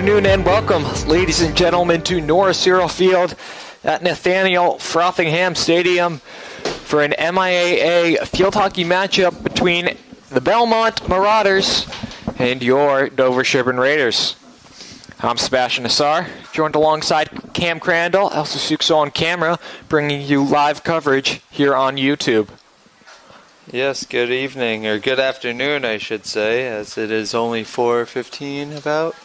afternoon and welcome, ladies and gentlemen, to Norris Cyril Field at Nathaniel Frothingham Stadium for an MIAA field hockey matchup between the Belmont Marauders and your Dover-Sherborn Raiders. I'm Sebastian Nassar, joined alongside Cam Crandall, Elsa Sukso on camera, bringing you live coverage here on YouTube. Yes, good evening, or good afternoon, I should say, as it is only 4:15 about.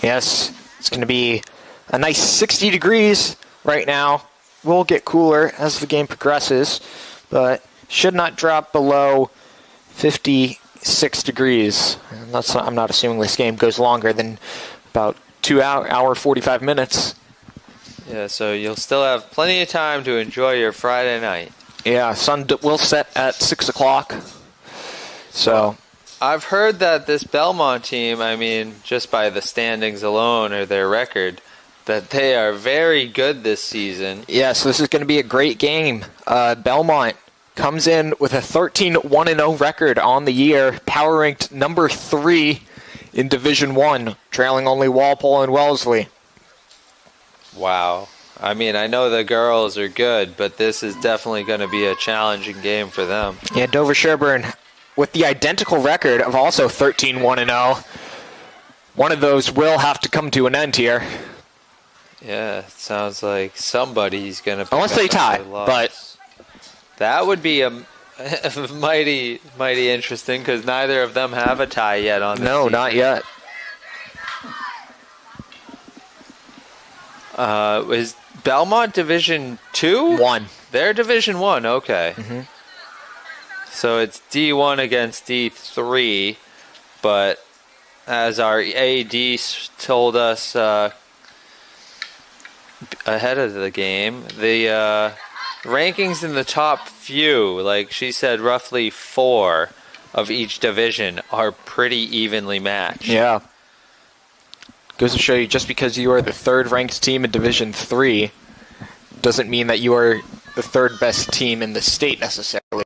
Yes, it's going to be a nice 60 degrees right now. Will get cooler as the game progresses, but should not drop below 56 degrees. And I'm not assuming this game goes longer than about 2 hour 45 minutes. Yeah, so you'll still have plenty of time to enjoy your Friday night. Yeah, sun will set at 6 o'clock. So I've heard that this Belmont team, I mean, just by the standings alone or their record, that they are very good this season. Yes, this is going to be a great game. Belmont comes in with a 13-1-0 record on the year, power ranked number 3 in Division 1, trailing only Walpole and Wellesley. Wow. I mean, I know the girls are good, but this is definitely going to be a challenging game for them. Yeah, Dover-Sherborn with the identical record of also 13-1-0. One of those will have to come to an end here. Yeah, it sounds like somebody's going to... Unless they tie, but... That would be a mighty interesting, because neither of them have a tie yet on this No, season. not yet. Is Belmont Division 2? 1. They're Division 1, okay. Mm-hmm. So it's D1 against D3, but as our AD told us ahead of the game, the rankings in the top few, like she said, roughly 4 of each division are pretty evenly matched. Yeah. Goes to show you, just because you are the third-ranked team in Division 3 doesn't mean that you are the third-best team in the state, necessarily.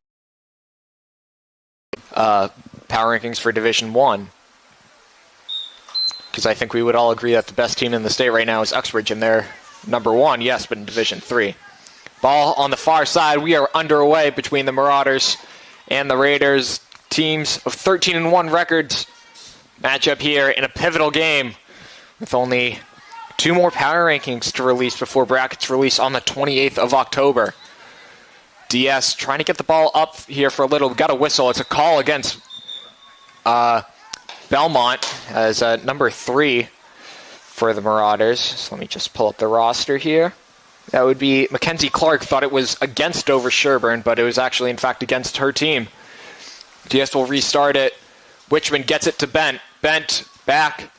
Power rankings for Division 1. Because I think we would all agree that the best team in the state right now is Uxbridge, and they're number 1, yes, but in Division 3. Ball on the far side. We are underway between the Marauders and the Raiders. Teams of 13-1 records match up here in a pivotal game, with only 2 more power rankings to release before brackets release on the 28th of October. DS trying to get the ball up here for a little. Got a whistle. It's a call against Belmont as number 3 for the Marauders. So let me just pull up the roster here. That would be Mackenzie Clark. Thought it was against Dover-Sherborn, but it was actually, in fact, against her team. DS will restart it. Witchman gets it to Bent. Bent back.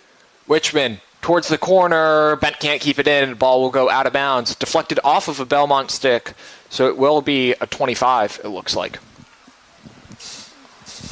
Witchman towards the corner. Bent can't keep it in. The ball will go out of bounds. Deflected off of a Belmont stick. So it will be a 25, it looks like.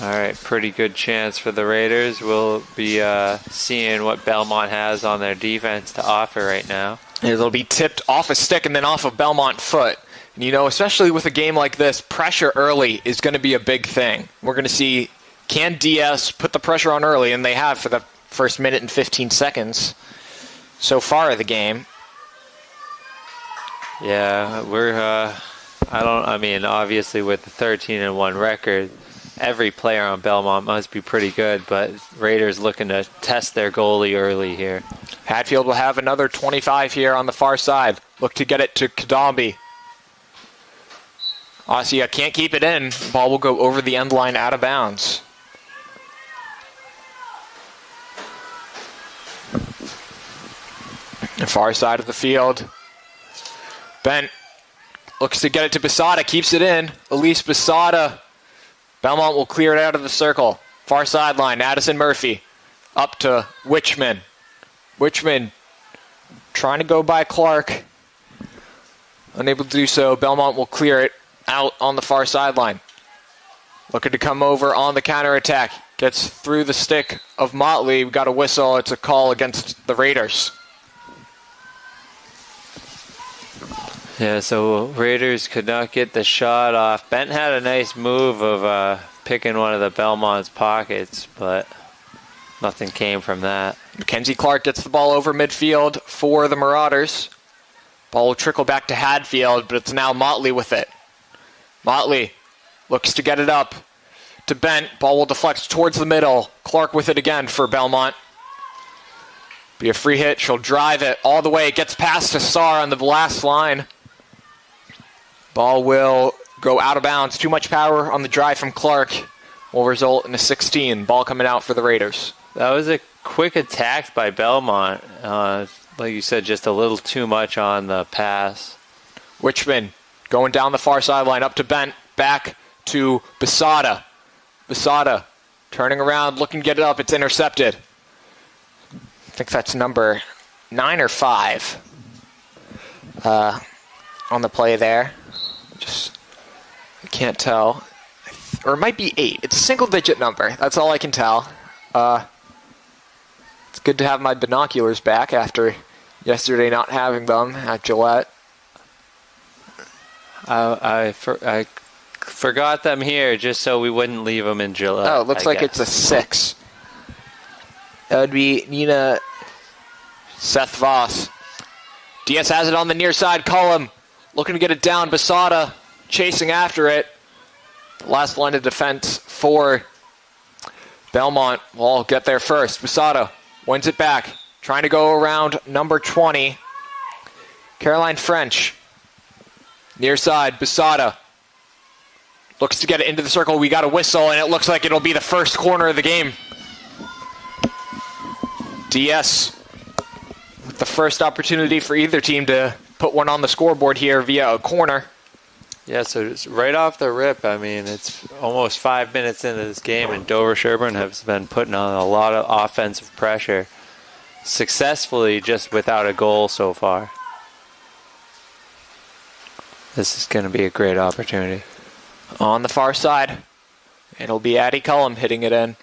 All right, pretty good chance for the Raiders. We'll be seeing what Belmont has on their defense to offer right now. It'll be tipped off a stick and then off a Belmont foot. And, you know, especially with a game like this, pressure early is going to be a big thing. We're going to see, can DS put the pressure on early? And they have for the first minute and 15 seconds so far of the game. Yeah, we're, I mean, obviously with the 13-1 record, every player on Belmont must be pretty good, but Raiders looking to test their goalie early here. Hatfield will have another 25 here on the far side. Look to get it to Kadambi. Asia can't keep it in. Ball will go over the end line out of bounds. The far side of the field. Bent looks to get it to Basada, keeps it in. Elise Basada. Belmont will clear it out of the circle. Far sideline, Addison Murphy. Up to Witchman. Witchman trying to go by Clark. Unable to do so. Belmont will clear it out on the far sideline. Looking to come over on the counterattack. Gets through the stick of Motley. We've got a whistle. It's a call against the Raiders. Yeah, so Raiders could not get the shot off. Bent had a nice move of picking one of the Belmont's pockets, but nothing came from that. Mackenzie Clark gets the ball over midfield for the Marauders. Ball will trickle back to Hadfield, but it's now Motley with it. Motley looks to get it up to Bent. Ball will deflect towards the middle. Clark with it again for Belmont. Be a free hit. She'll drive it all the way. It gets past Hassar on the last line. Ball will go out of bounds. Too much power on the drive from Clark will result in a 16. Ball coming out for the Raiders. That was a quick attack by Belmont. Like you said, just a little too much on the pass. Wichman going down the far sideline up to Bent. Back to Basada. Basada turning around, looking to get it up. It's intercepted. I think that's number 9 or 5 on the play there. I can't tell. Or it might be 8. It's a single-digit number. That's all I can tell. It's good to have my binoculars back after yesterday not having them at Gillette. I forgot them here just so we wouldn't leave them in Gillette. Oh, it looks like it's a 6. That would be Nina Seth Voss. Diaz has it on the near side. Cullum looking to get it down. Basada chasing after it. The last line of defense for Belmont will get there first. Basada wins it back. Trying to go around number 20. Caroline French. Near side. Basada looks to get it into the circle. We got a whistle, and it looks like it'll be the first corner of the game. DS with the first opportunity for either team to put one on the scoreboard here via a corner. Yeah, so it's right off the rip, I mean, it's almost 5 minutes into this game, and Dover-Sherborn has been putting on a lot of offensive pressure successfully, just without a goal so far. This is going to be a great opportunity. On the far side, it'll be Addie Cullum hitting it in.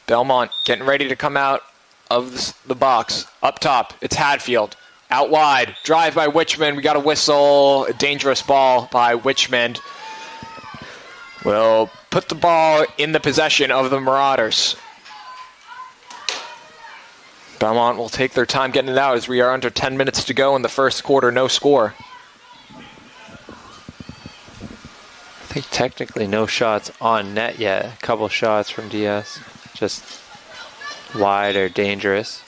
Belmont getting ready to come out of the box. Up top, it's Hadfield. Out wide, drive by Wichman. We got a whistle. A dangerous ball by Wichman. Will put the ball in the possession of the Marauders. Belmont will take their time getting it out as we are under 10 minutes to go in the first quarter. No score. I think technically no shots on net yet. A couple shots from DS. Just wide or dangerous.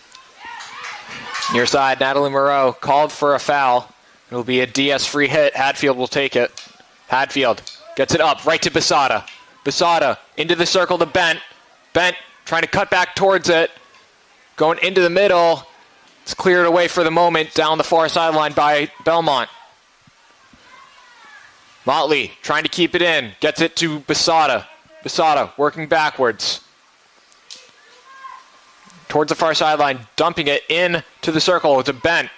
Near side, Natalie Moreau called for a foul. It'll be a DS free hit. Hadfield will take it. Hadfield gets it up right to Basada. Basada into the circle to Bent. Bent trying to cut back towards it. Going into the middle. It's cleared away for the moment down the far sideline by Belmont. Motley trying to keep it in. Gets it to Basada. Basada working backwards towards the far sideline, dumping it in to the circle to Bent.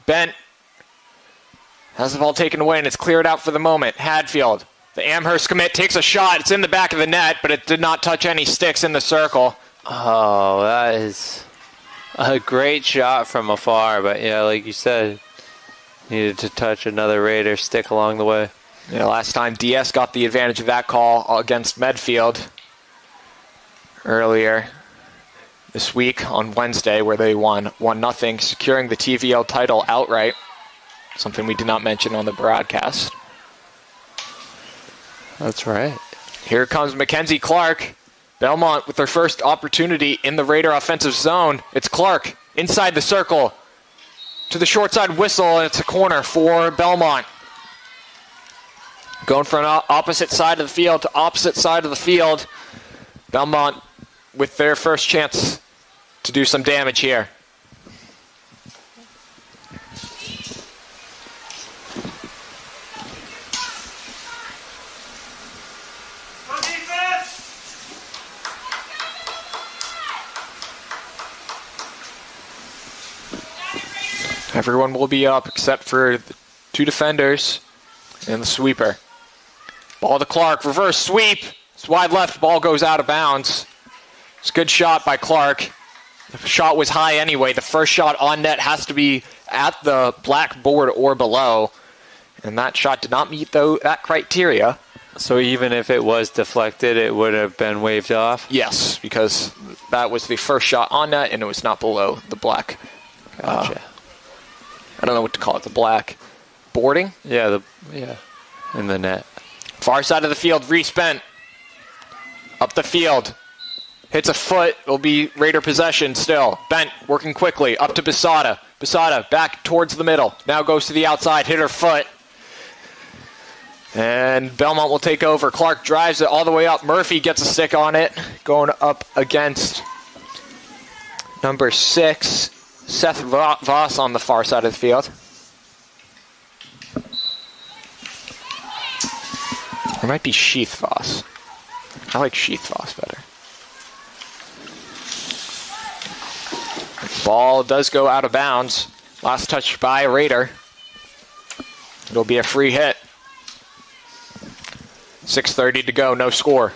Bent has the ball taken away, and it's cleared out for the moment. Hadfield, the Amherst commit, takes a shot. It's in the back of the net, but it did not touch any sticks in the circle. Oh, that is a great shot from afar, but yeah, like you said, needed to touch another Raider stick along the way. Yeah, last time DS got the advantage of that call against Medfield earlier this week on Wednesday, where they won 1-0, securing the TVL title outright. Something we did not mention on the broadcast. That's right. Here comes Mackenzie Clark. Belmont with their first opportunity in the Raider offensive zone. It's Clark inside the circle to the short side whistle, and it's a corner for Belmont. Going from opposite side of the field to opposite side of the field. Belmont with their first chance to do some damage here. Everyone will be up except for the 2 defenders and the sweeper. Ball to Clark, reverse sweep. It's wide left, ball goes out of bounds. It's a good shot by Clark. The shot was high anyway. The first shot on net has to be at the black board or below. And that shot did not meet that criteria. So even if it was deflected, it would have been waved off? Yes, because that was the first shot on net, and it was not below the black. Gotcha. I don't know what to call it. The black boarding? Yeah, in the net. Far side of the field, Reese Bent. Up the field. Hits a foot. It'll be Raider possession still. Bent working quickly. Up to Posada. Posada back towards the middle. Now goes to the outside. Hit her foot. And Belmont will take over. Clark drives it all the way up. Murphy gets a stick on it. Going up against number 6, Seth Voss on the far side of the field. Or it might be Sheath Voss. I like Sheath Voss better. Ball does go out of bounds. Last touch by a Raider. It'll be a free hit. 6:30 to go, no score.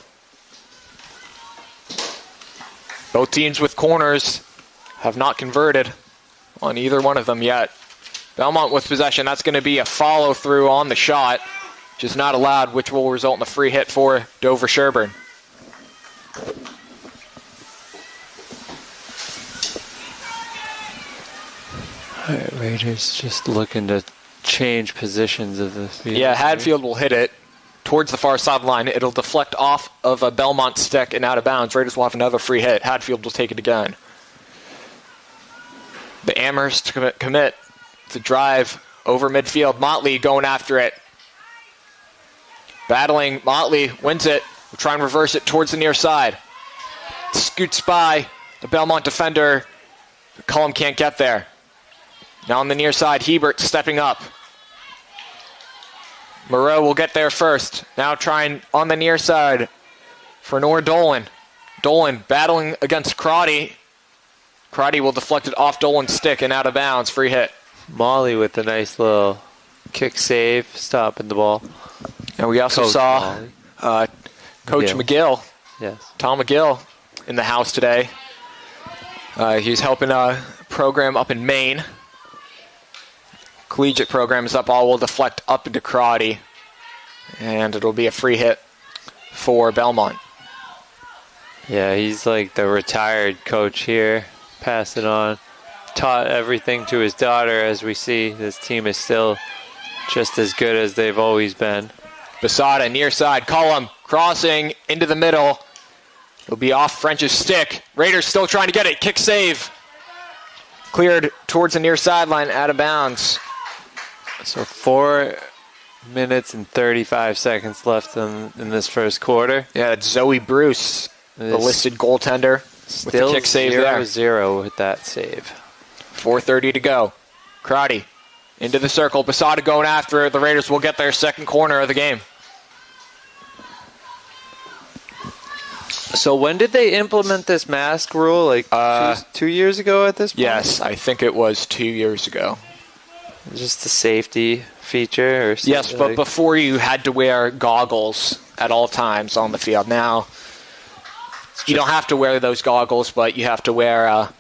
Both teams with corners have not converted on either one of them yet. Belmont with possession. That's going to be a follow-through on the shot, which is not allowed, which will result in a free hit for Dover-Sherborn. All right, Raiders just looking to change positions of the field. Yeah, Hadfield will hit it towards the far sideline. It'll deflect off of a Belmont stick and out of bounds. Raiders will have another free hit. Hadfield will take it again. The Amherst commit to drive over midfield. Motley going after it. Battling. Motley wins it. We'll try and reverse it towards the near side. Scoots by the Belmont defender. Cullum can't get there. Now on the near side, Hebert stepping up. Moreau will get there first. Now trying on the near side for Nora Dolan. Dolan battling against Crotty. Crotty will deflect it off Dolan's stick and out of bounds. Free hit. Molly with a nice little kick save, stopping the ball. And we also saw Coach McGill. Yes. Tom McGill in the house today. He's helping a program up in Maine. Collegiate program is up. All will deflect up into Crotty. And it'll be a free hit for Belmont. Yeah, he's like the retired coach here. Pass it on. Taught everything to his daughter, as we see. This team is still just as good as they've always been. Posada, near side. Cullum crossing into the middle. It'll be off French's stick. Raiders still trying to get it. Kick save. Cleared towards the near sideline, out of bounds. So 4 minutes and 35 seconds left in this first quarter. Yeah, it's Zoe Bruce, the listed goaltender, with the kick save there. 0-0 with that save. 4:30 to go. Crotty into the circle. Posada going after it. The Raiders will get their second corner of the game. So when did they implement this mask rule? Like 2 years ago at this point? Yes, I think it was 2 years ago. Just a safety feature? Or yes, but before you had to wear goggles at all times on the field. Now, you don't have to wear those goggles, but you have to wear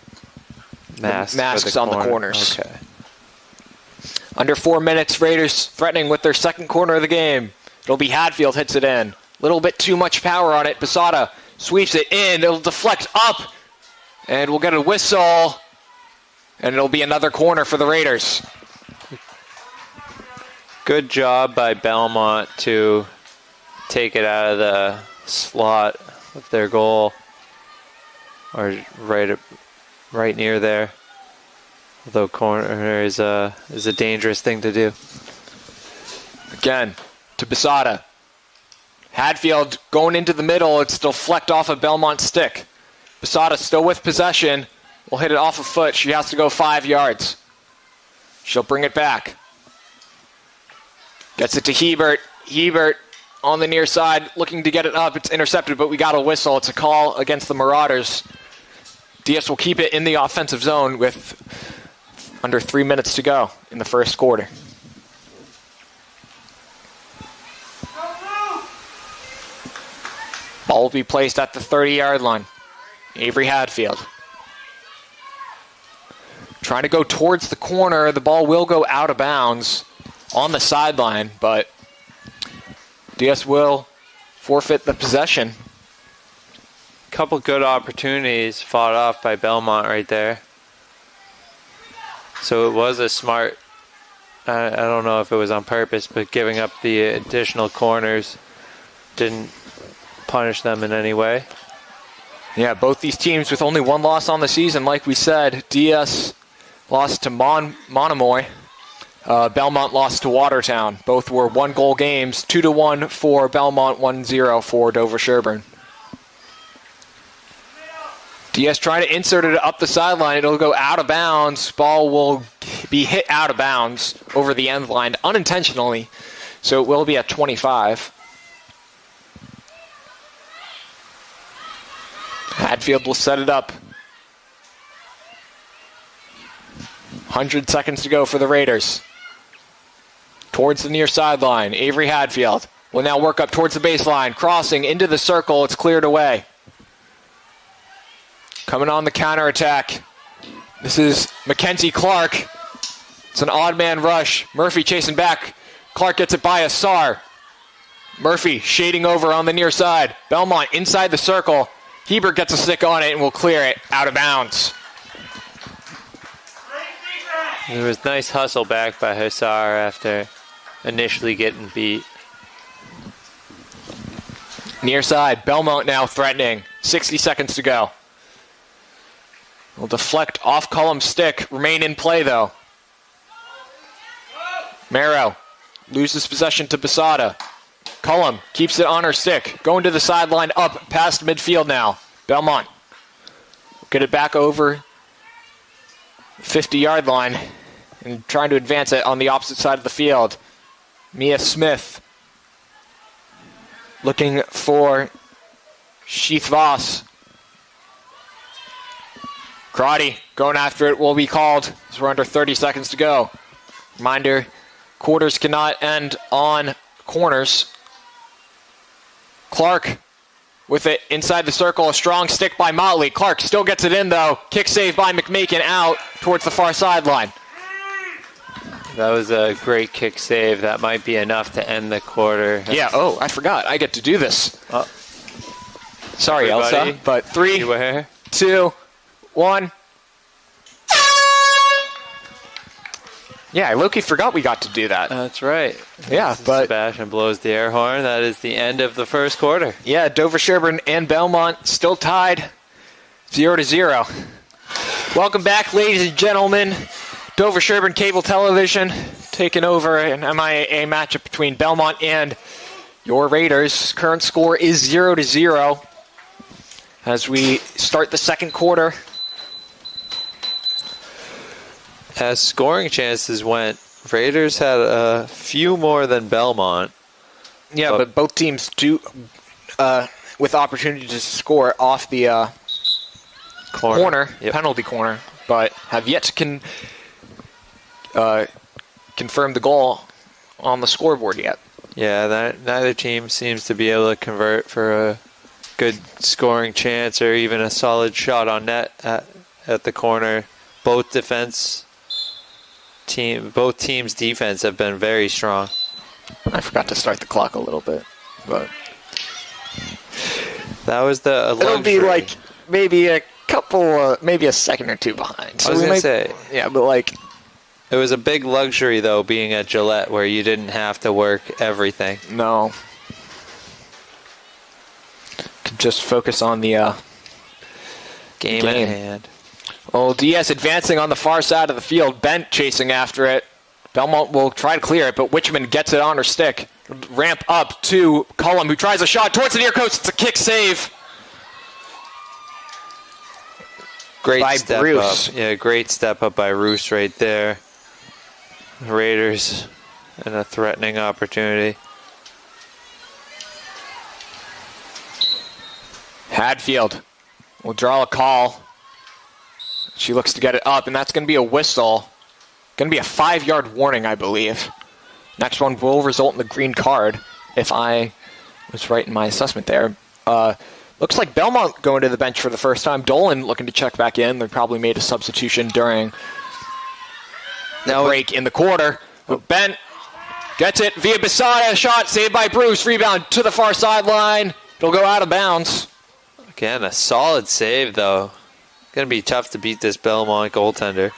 masks on the corners. Okay. Under 4 minutes, Raiders threatening with their second corner of the game. It'll be Hadfield hits it in. Little bit too much power on it. Posada sweeps it in. It'll deflect up. And we'll get a whistle. And it'll be another corner for the Raiders. Good job by Belmont to take it out of the slot of their goal. Or right near there. Although corner is a dangerous thing to do. Again, to Posada. Hadfield going into the middle. It's still flecked off a Belmont stick. Posada still with possession. Will hit it off a foot. She has to go 5 yards. She'll bring it back. Gets it to Hebert. Hebert on the near side looking to get it up. It's intercepted, but we got a whistle. It's a call against the Marauders. DS will keep it in the offensive zone with under 3 minutes to go in the first quarter. Ball will be placed at the 30-yard line. Avery Hadfield. Trying to go towards the corner. The ball will go out of bounds on the sideline, but DS will forfeit the possession. Couple good opportunities fought off by Belmont right there. So it was a smart, I don't know if it was on purpose, but giving up the additional corners didn't punish them in any way. Yeah, both these teams with only one loss on the season. Like we said, DS lost to Monomoy. Belmont lost to Watertown. Both were 1-goal games, 2-1 for Belmont, 1-0 for Dover-Sherborn. DS trying to insert it up the sideline. It'll go out of bounds. Ball will be hit out of bounds over the end line unintentionally, so it will be at 25. Hadfield will set it up. 100 seconds to go for the Raiders. Towards the near sideline, Avery Hadfield will now work up towards the baseline, crossing into the circle. It's cleared away. Coming on the counterattack. This is Mackenzie Clark. It's an odd man rush. Murphy chasing back. Clark gets it by Assar. Murphy shading over on the near side. Belmont inside the circle. Hebert gets a stick on it and will clear it out of bounds. There was nice hustle back by Hussar after initially getting beat. Near side, Belmont now threatening. 60 seconds to go. Will deflect off Cullum's stick. Remain in play though. Marrow loses possession to Posada. Cullum keeps it on her stick. Going to the sideline up past midfield now. Belmont get it back over 50-yard line and trying to advance it on the opposite side of the field. Mia Smith looking for Sheath Voss. Crotty going after it will be called as we're under 30 seconds to go. Reminder, quarters cannot end on corners. Clark with it inside the circle. A strong stick by Motley. Clark still gets it in though. Kick save by McMakin out towards the far sideline. That was a great kick save. That might be enough to end the quarter. Yeah, I forgot. I get to do this. Sorry, Everybody, Elsa. But 3, beware. 2, 1. Yeah, I low-key forgot we got to do that. That's right. Yeah, but Sebastian blows the air horn. That is the end of the first quarter. yeah, Dover-Sherborn and Belmont still tied 0-0. Welcome back, ladies and gentlemen. Dover-Sherborn Cable Television taking over an MIAA matchup between Belmont and your Raiders. Current score is 0-0 as we start the second quarter. As scoring chances went, Raiders had a few more than Belmont. Yeah, but both teams do with opportunity to score off the corner Yep. penalty corner, but have yet to confirm the goal on the scoreboard yet. Yeah, neither team seems to be able to convert for a good scoring chance or even a solid shot on net at the corner. Both teams' defense have been very strong. I forgot to start the clock a little bit, but that was the luxury. it'll be like maybe a couple, maybe a second or two behind. So I was going to say, yeah, but like it was a big luxury though being at Gillette where you didn't have to work everything. no, could just focus on the Game at hand. Well, DS advancing on the far side of the field. Bent chasing after it. Belmont will try to clear it, but Witchman gets it on her stick. Ramp up to Cullum, who tries a shot towards the near coast. It's a kick save. Great by step Bruce. up. Yeah, great step up by Roos right there. Raiders and a threatening opportunity. Hadfield will draw a call. She looks to get it up, and that's going to be a whistle. Going to be a 5-yard warning, I believe. Next one will result in the green card, if I was right in my assessment there. Looks like Belmont going to the bench for the first time. Dolan looking to check back in. They probably made a substitution during the break in the quarter. But Bent Gets it via Besada. Shot saved by Bruce. Rebound to the far sideline. It'll go out of bounds. Again, a solid save, though. Going to be tough to beat this Belmont goaltender.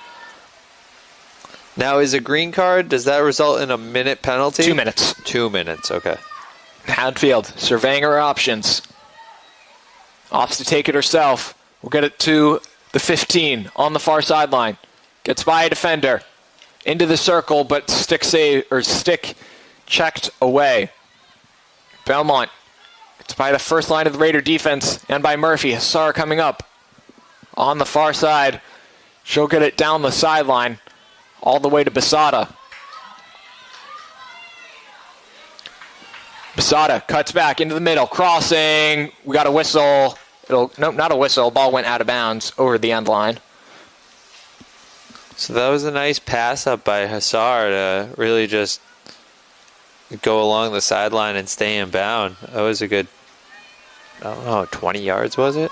Now, is a green card, does that result in a minute penalty? 2 minutes. 2 minutes, okay. Hadfield surveying her options. Opts to take it herself. We'll get it to the 15 on the far sideline. Gets by a defender. Into the circle, but stick checked away. Belmont gets by the first line of the Raider defense and by Murphy. Hassar coming up on the far side. She'll get it down the sideline all the way to Besada. Besada cuts back into the middle, crossing. We got a whistle. No, not a whistle. Ball went out of bounds over the end line. So that was a nice pass up by Hassar to really just go along the sideline and stay in bound. That was a good, I don't know, 20 yards was it?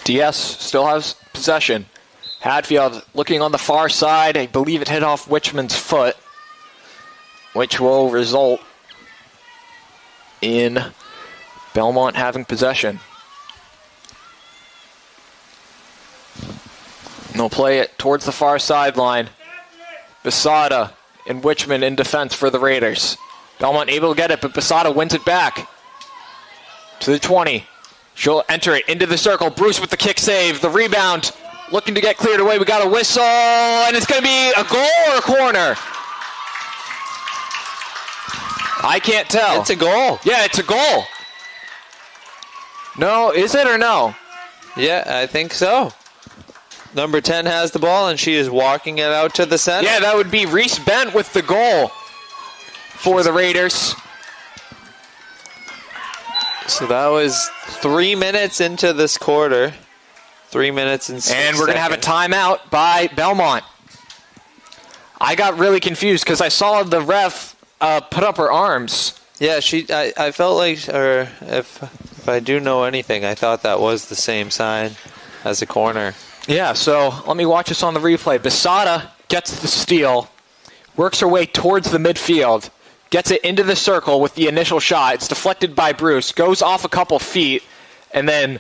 DS still has possession. Hadfield looking on the far side. I believe it hit off Wichman's foot, which will result in Belmont having possession. And they'll play it towards the far sideline. Besada and Wichman in defense for the Raiders. Belmont able to get it, but Besada wins it back to the 20. She'll enter it into the circle. Bruce with the kick save. The rebound looking to get cleared away. We got a whistle, and it's going to be a goal or a corner. I can't tell. It's a goal. Yeah, it's a goal. No, is it or no? Yeah, I think so. Number 10 has the ball, and she is walking it out to the center. Yeah, that would be Reese Bent with the goal for the Raiders. So that was 3 minutes into this quarter. 3 minutes and 6 And we're going to have a timeout by Belmont. I got really confused because I saw the ref put up her arms. Yeah, I felt like, or if I do know anything, I thought that was the same sign as a corner. Yeah, so let me watch this on the replay. Besada gets the steal, works her way towards the midfield, gets it into the circle with the initial shot. It's deflected by Bruce, goes off a couple feet, and then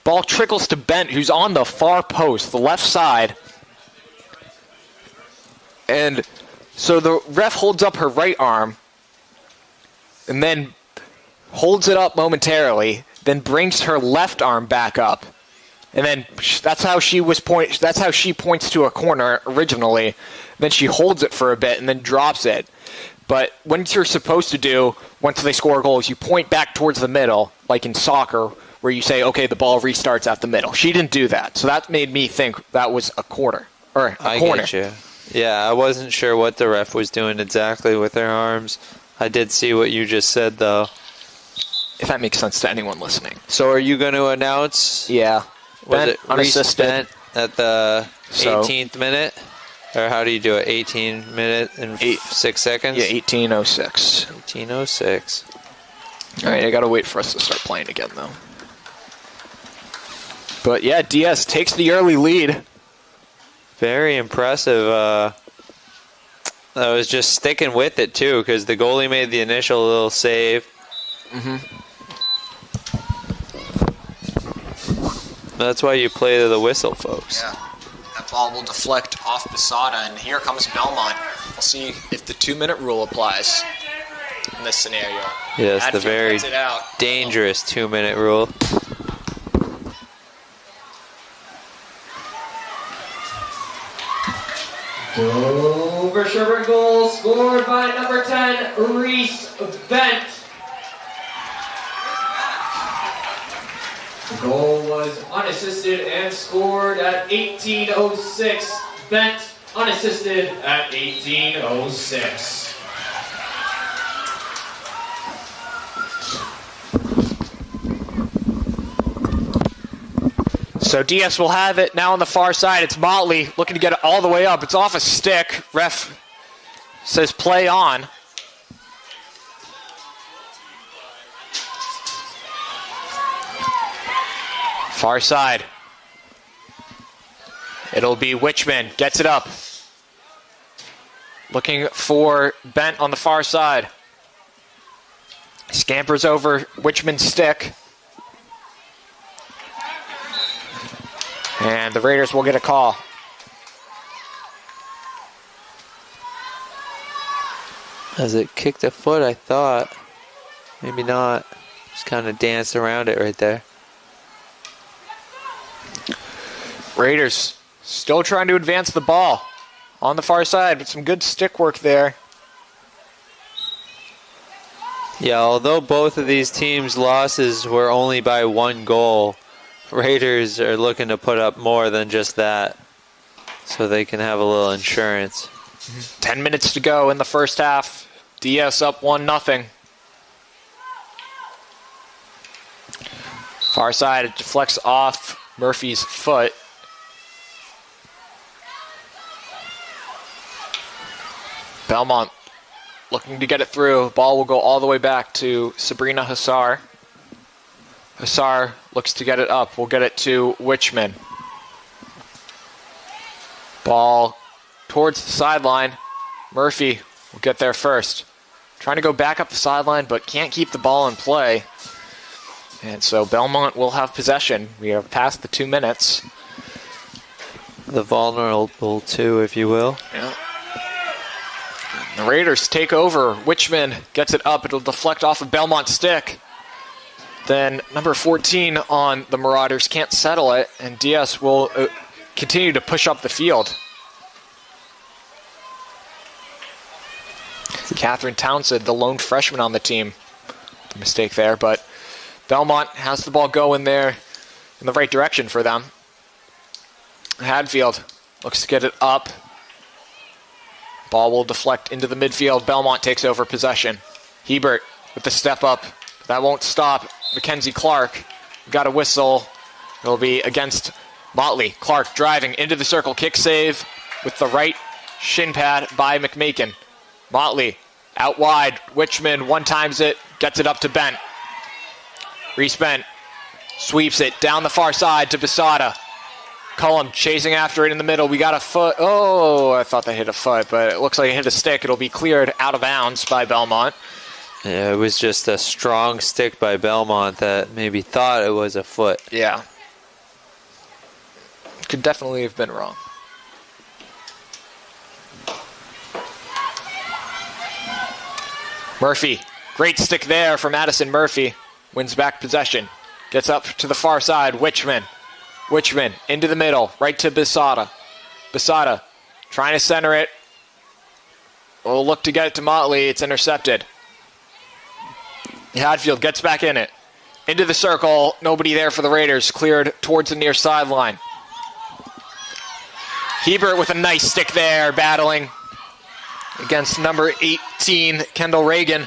ball trickles to Bent, who's on the far post, the left side. And so the ref holds up her right arm, and then holds it up momentarily, then brings her left arm back up. And then that's how she points to a corner originally. Then she holds it for a bit and then drops it. But what you're supposed to do once they score a goal is you point back towards the middle, like in soccer, where you say, okay, the ball restarts at the middle. She didn't do that. So that made me think that was a corner. I get you. Yeah, I wasn't sure what the ref was doing exactly with her arms. I did see what you just said, though. If that makes sense to anyone listening. So are you going to announce? Yeah. Was it unassisted Bent at the 18th minute? Or how do you do it? 18 minutes and 6 seconds? Yeah, 18:06. 18:06. All right, I got to wait for us to start playing again, though. But yeah, DS takes the early lead. Very impressive. I was just sticking with it, too, because the goalie made the initial little save. That's why you play to the whistle, folks. Yeah. That ball will deflect off Besada, and here comes Belmont. We'll see if the 2-minute rule applies in this scenario. Yes, Hadfield the very gets it out. dangerous 2-minute rule. Dover-Sherborn goal scored by number 10, Reese Bent. The goal was unassisted and scored at 18:06. Bent unassisted at 18:06. So DS will have it now on the far side. It's Motley looking to get it all the way up. It's off a stick. Ref says play on. Far side. It'll be Wichman. Gets it up. looking for Bent on the far side. Scampers over Wichman's stick. And the Raiders will get a call. As it kicked a foot, I thought. Maybe not. Just kind of danced around it right there. Raiders still trying to advance the ball on the far side, but some good stick work there. Yeah, although both of these teams' losses were only by 1 goal, Raiders are looking to put up more than just that so they can have a little insurance. 10 minutes to go in the first half. DS up 1-0. Far side, it deflects off Murphy's foot. Belmont looking to get it through. Ball will go all the way back to Sabrina Hassar. Hassar looks to get it up. We'll get it to Wichman. Ball towards the sideline. Murphy will get there first. Trying to go back up the sideline, but can't keep the ball in play. And so Belmont will have possession. We are past the 2 minutes. The vulnerable two, if you will. Yeah. The Raiders take over. Wichman gets it up. It'll deflect off of Belmont's stick. Then number 14 on the Marauders can't settle it, and DS will continue to push up the field. Catherine Townsend, the lone freshman on the team. Mistake there, but Belmont has the ball going there in the right direction for them. Hadfield looks to get it up. Ball will deflect into the midfield. Belmont takes over possession. Hebert with the step up. That won't stop. Mackenzie Clark got a whistle. It'll be against Motley. Clark driving into the circle. Kick save with the right shin pad by McMakin. Motley out wide. Wichman one-times it. Gets it up to Bent. Reese Bent sweeps it down the far side to Bisada. Cullum chasing after it in the middle. We got a foot. Oh, I thought they hit a foot, but it looks like it hit a stick. It'll be cleared out of bounds by Belmont. Yeah, it was just a strong stick by Belmont that maybe thought it was a foot. Yeah. Could definitely have been wrong. Murphy. Great stick there from Addison Murphy. Wins back possession. Gets up to the far side. Wichman into the middle. Right to Bisada. Bisada trying to center it. Will look to get it to Motley. It's intercepted. Hadfield gets back in it. Into the circle. Nobody there for the Raiders. Cleared towards the near sideline. Hebert with a nice stick there. Battling against number 18, Kendall Reagan.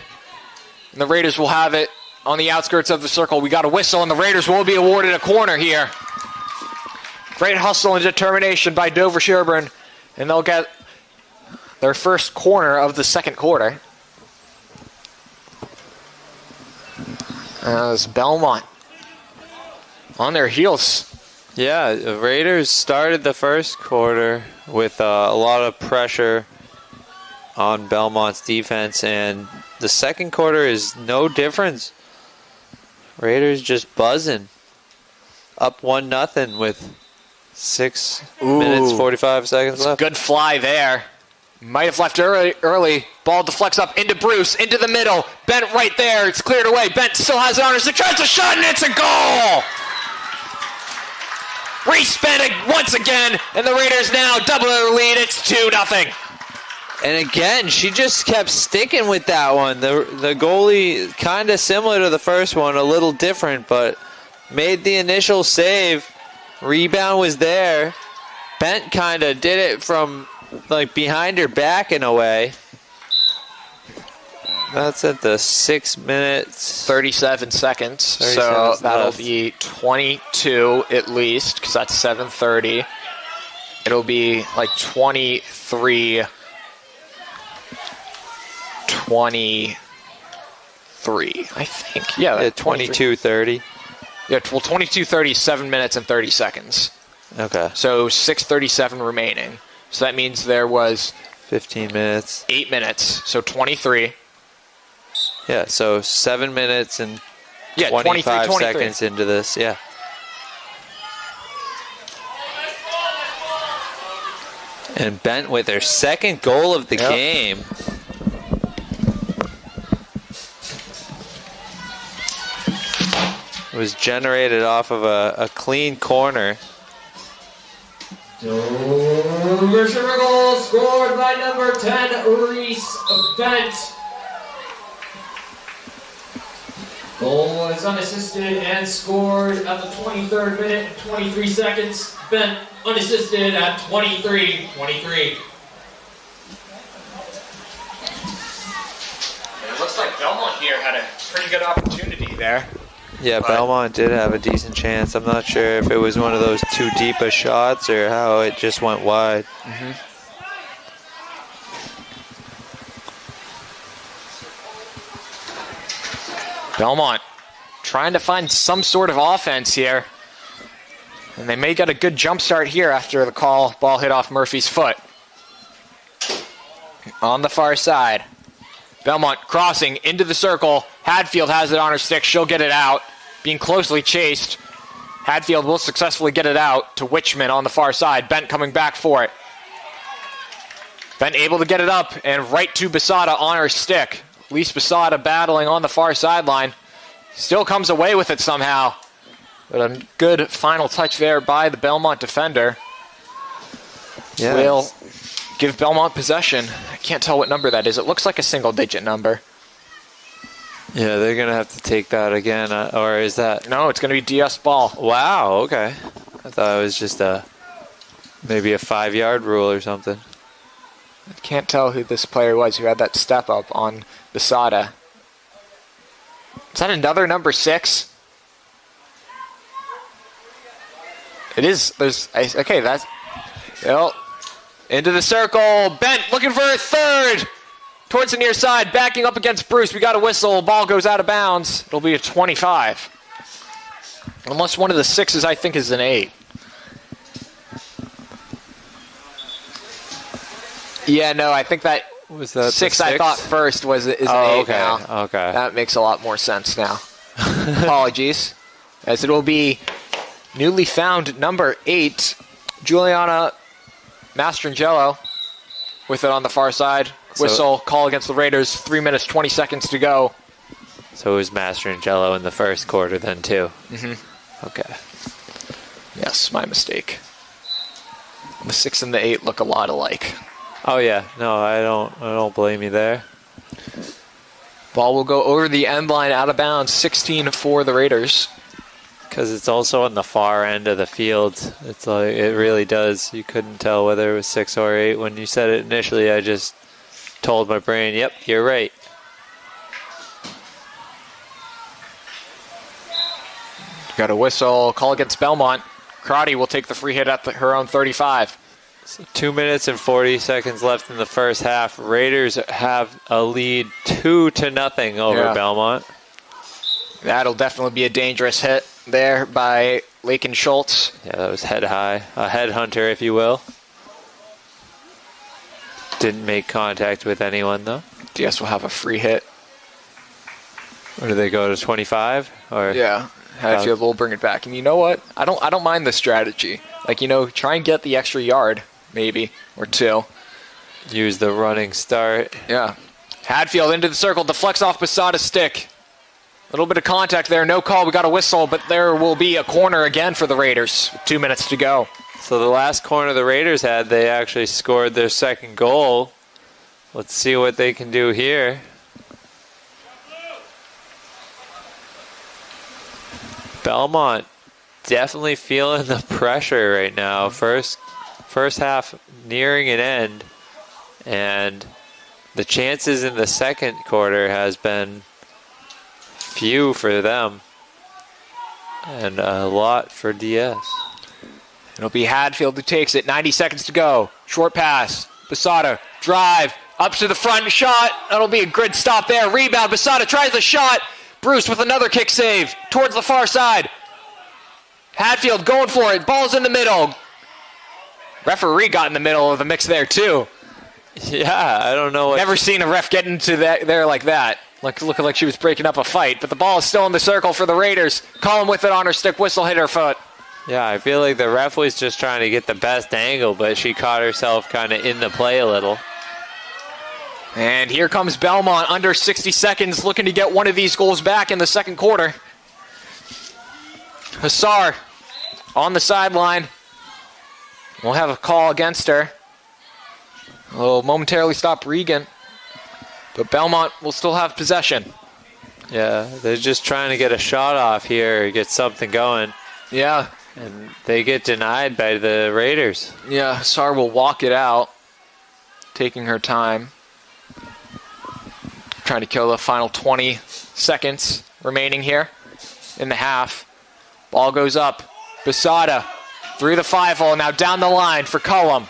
And the Raiders will have it on the outskirts of the circle. We got a whistle, and the Raiders will be awarded a corner here. Great hustle and determination by Dover-Sherborn, and they'll get their first corner of the second quarter. As Belmont on their heels. Yeah, the Raiders started the first quarter with a lot of pressure on Belmont's defense, and the second quarter is no difference. Raiders just buzzing. Up 1-0 with 6 minutes, 45 seconds left. Good fly there. Might have left early. Ball deflects up into Bruce, into the middle. Bent right there. It's cleared away. Bent still has it on his. Tries a shot, and it's a goal! Reese Bent once again, and the Raiders now double their lead. It's 2-0. And again, she just kept sticking with that one. The goalie, kind of similar to the first one, a little different, but made the initial save. Rebound was there. Bent kind of did it from like behind her back in a way. That's at the 6 minutes. 37 seconds. 30 so seconds that'll left. be 22 at least, because that's 7:30. It'll be like 23, I think. Yeah, 22:30. Yeah, well, 22:30, 7 minutes and 30 seconds. Okay. So 6:37 remaining. So that means there was 15 minutes. 8 minutes, so 23. Yeah, so 7 minutes and Yeah, 25 23. seconds into this. Yeah. And Bent with their second goal of the game. It was generated off of a clean corner. Dover-Sherborn goal scored by number 10, Reese Bent. Goal was unassisted and scored at the 23rd minute and 23 seconds. Bent unassisted at 23-23. It looks like Belmont here had a pretty good opportunity there. Yeah, Belmont did have a decent chance. I'm not sure if it was one of those too deep of shots or how it just went wide. Belmont trying to find some sort of offense here. And they may get a good jump start here after the ball hit off Murphy's foot. On the far side. Belmont crossing into the circle. Hadfield has it on her stick. She'll get it out. Being closely chased. Hadfield will successfully get it out to Witchman on the far side. Bent coming back for it. Bent able to get it up and right to Basada on her stick. Lise Basada battling on the far sideline. Still comes away with it somehow. But a good final touch there by the Belmont defender. Yeah. Will give Belmont possession. I can't tell what number that is. It looks like a single-digit number. Yeah, they're going to have to take that again. Or is that... No, it's going to be DS ball. Wow, okay. I thought it was just maybe a 5-yard rule or something. I can't tell who this player was who had that step up on Basada. Is that another number 6? It is. Okay, that's... Well, into the circle. Bent looking for a third. Towards the near side, backing up against Bruce. We got a whistle. Ball goes out of bounds. It'll be a 25. Unless one of the 6s, I think, is an 8. Yeah, no, I think that was that 6 I thought first is an 8 okay. now. Okay. That makes a lot more sense now. Apologies. As it will be newly found number 8, Juliana Mastrangelo, with it on the far side. Whistle, call against the Raiders, 3 minutes, 20 seconds to go. So it was Mastrangelo in the first quarter then, too? Mm-hmm. Okay. Yes, my mistake. The 6 and the 8 look a lot alike. Oh, yeah. No, I don't blame you there. Ball will go over the end line, out of bounds, 16 for the Raiders. Because it's also on the far end of the field. It's like it really does. You couldn't tell whether it was 6 or 8. When you said it initially, I just told my brain, yep, you're right. Got a whistle, call against Belmont. Crotty will take the free hit at her own 35. So 2 minutes and 40 seconds left in the first half. Raiders have a lead 2-0 over Belmont. That'll definitely be a dangerous hit there by Lakin Schultz. Yeah, that was head high. A headhunter, if you will. Didn't make contact with anyone, though. DS will have a free hit. Or do they go to 25? Or yeah, Hadfield will bring it back. And you know what? I don't mind the strategy. Like, try and get the extra yard, maybe, or 2. Use the running start. Yeah. Hadfield into the circle, deflects off Basada's stick. A little bit of contact there, no call, we got a whistle, but there will be a corner again for the Raiders. 2 minutes to go. So the last corner the Raiders had, they actually scored their second goal. Let's see what they can do here. Belmont definitely feeling the pressure right now. First half nearing an end, and the chances in the second quarter has been few for them and a lot for DS. It'll be Hadfield who takes it. 90 seconds to go. Short pass. Basada, drive, up to the front, shot. That'll be a good stop there. Rebound. Basada tries the shot. Bruce with another kick save towards the far side. Hadfield going for it. Ball's in the middle. Referee got in the middle of the mix there too. Yeah, I don't know what. Never seen a ref get into that there like that. Looking like she was breaking up a fight. But the ball is still in the circle for the Raiders. Cullen with it on her stick. Whistle hit her foot. Yeah, I feel like the ref was just trying to get the best angle, but she caught herself kind of in the play a little. And here comes Belmont under 60 seconds looking to get one of these goals back in the second quarter. Hussar on the sideline. We'll have a call against her. We'll momentarily stop Regan. But Belmont will still have possession. Yeah, they're just trying to get a shot off here, get something going. Yeah. And they get denied by the Raiders. Yeah, Hussar will walk it out, taking her time. Trying to kill the final 20 seconds remaining here in the half. Ball goes up. Basada through the 5-hole, now down the line for Cullum.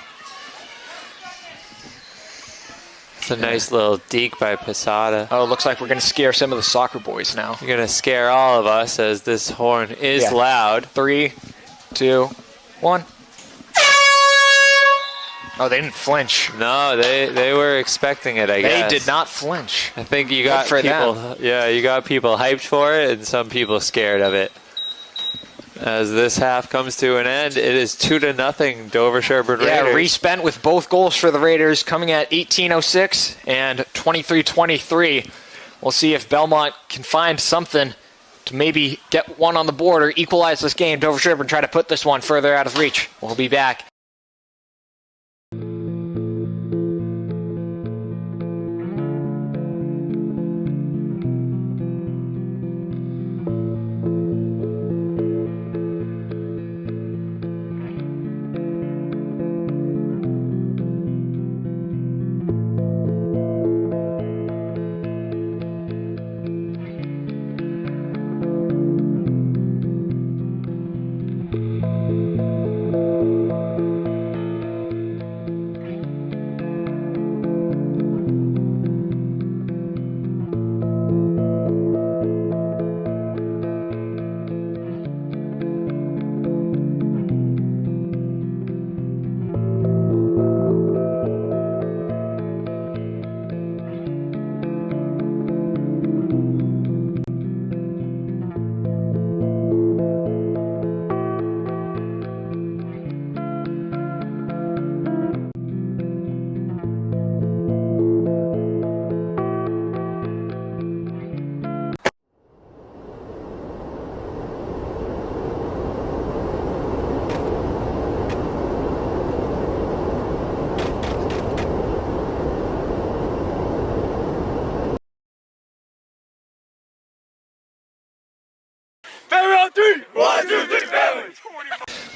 It's a nice little deke by Posada. Oh, looks like we're going to scare some of the soccer boys now. You're going to scare all of us as this horn is loud. 3, 2, 1. Oh, they didn't flinch. No, they were expecting it, I guess. They did not flinch. I think you got people. Yeah, you got people hyped for it and some people scared of it. As this half comes to an end, it is 2-0 Dover-Sherborn Raiders. Yeah, re-spent with both goals for the Raiders coming at 18:06 and 23:23. We'll see if Belmont can find something to maybe get one on the board or equalize this game. Dover-Sherborn try to put this one further out of reach. We'll be back.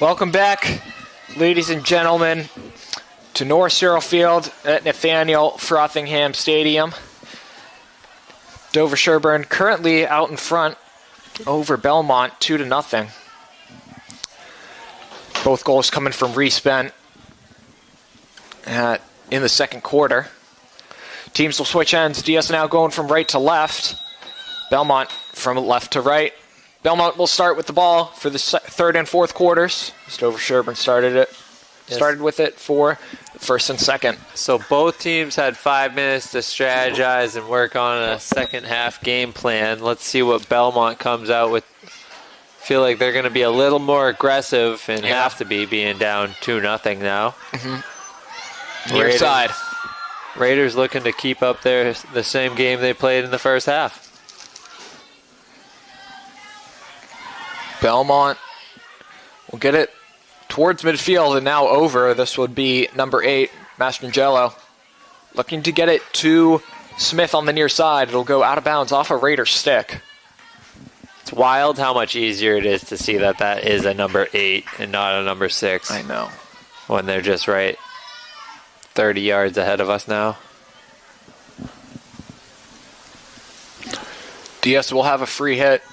Welcome back, ladies and gentlemen, to North Cyril Field at Nathaniel Frothingham Stadium. Dover-Sherborn currently out in front over Belmont 2-0. Both goals coming from re-spent in the second quarter. Teams will switch ends. DS now going from right to left. Belmont from left to right. Belmont will start with the ball for the third and fourth quarters. Dover-Sherborn started with it for the first and second. So both teams had 5 minutes to strategize and work on a second half game plan. Let's see what Belmont comes out with. Feel like they're going to be a little more aggressive and have to be being down 2-0 now. Near side. Raiders looking to keep up the same game they played in the first half. Belmont will get it towards midfield and now over. This would be number 8, Mastrangelo. Looking to get it to Smith on the near side. It'll go out of bounds off a Raider stick. It's wild how much easier it is to see that is a number 8 and not a number 6. I know. When they're just right 30 yards ahead of us now. DS will have a free hit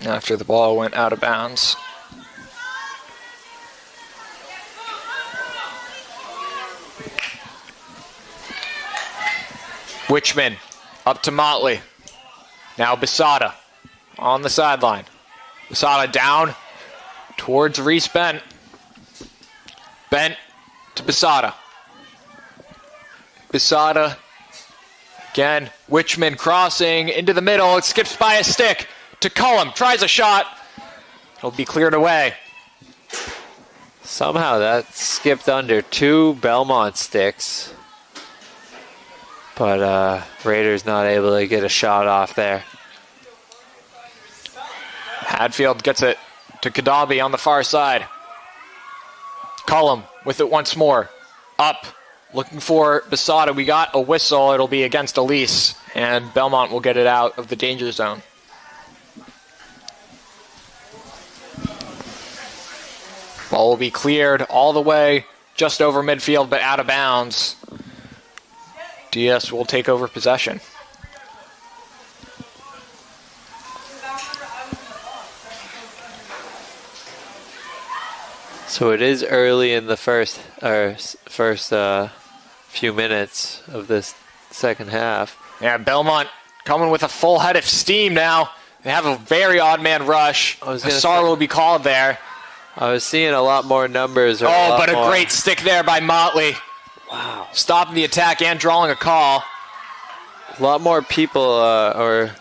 after the ball went out of bounds. Wichman up to Motley. Now Basada on the sideline. Basada down towards Reese Bent. Bent to Basada. Besada. Again, Wichman crossing into the middle. It skips by a stick to Cullum. Tries a shot. It'll be cleared away. Somehow that skipped under 2 Belmont sticks. But Raiders not able to get a shot off there. Hadfield gets it to Kadabi on the far side. Cullum with it once more. Up. Looking for Besada. We got a whistle. It'll be against Elise. And Belmont will get it out of the danger zone. Ball will be cleared all the way just over midfield, but out of bounds. DS will take over possession. So it is early in the first few minutes of this second half. Yeah, Belmont coming with a full head of steam now. They have a very odd man rush. Hassar will be called there. I was seeing a lot more numbers. But a great stick there by Motley. Wow. Stopping the attack and drawing a call. A lot more people or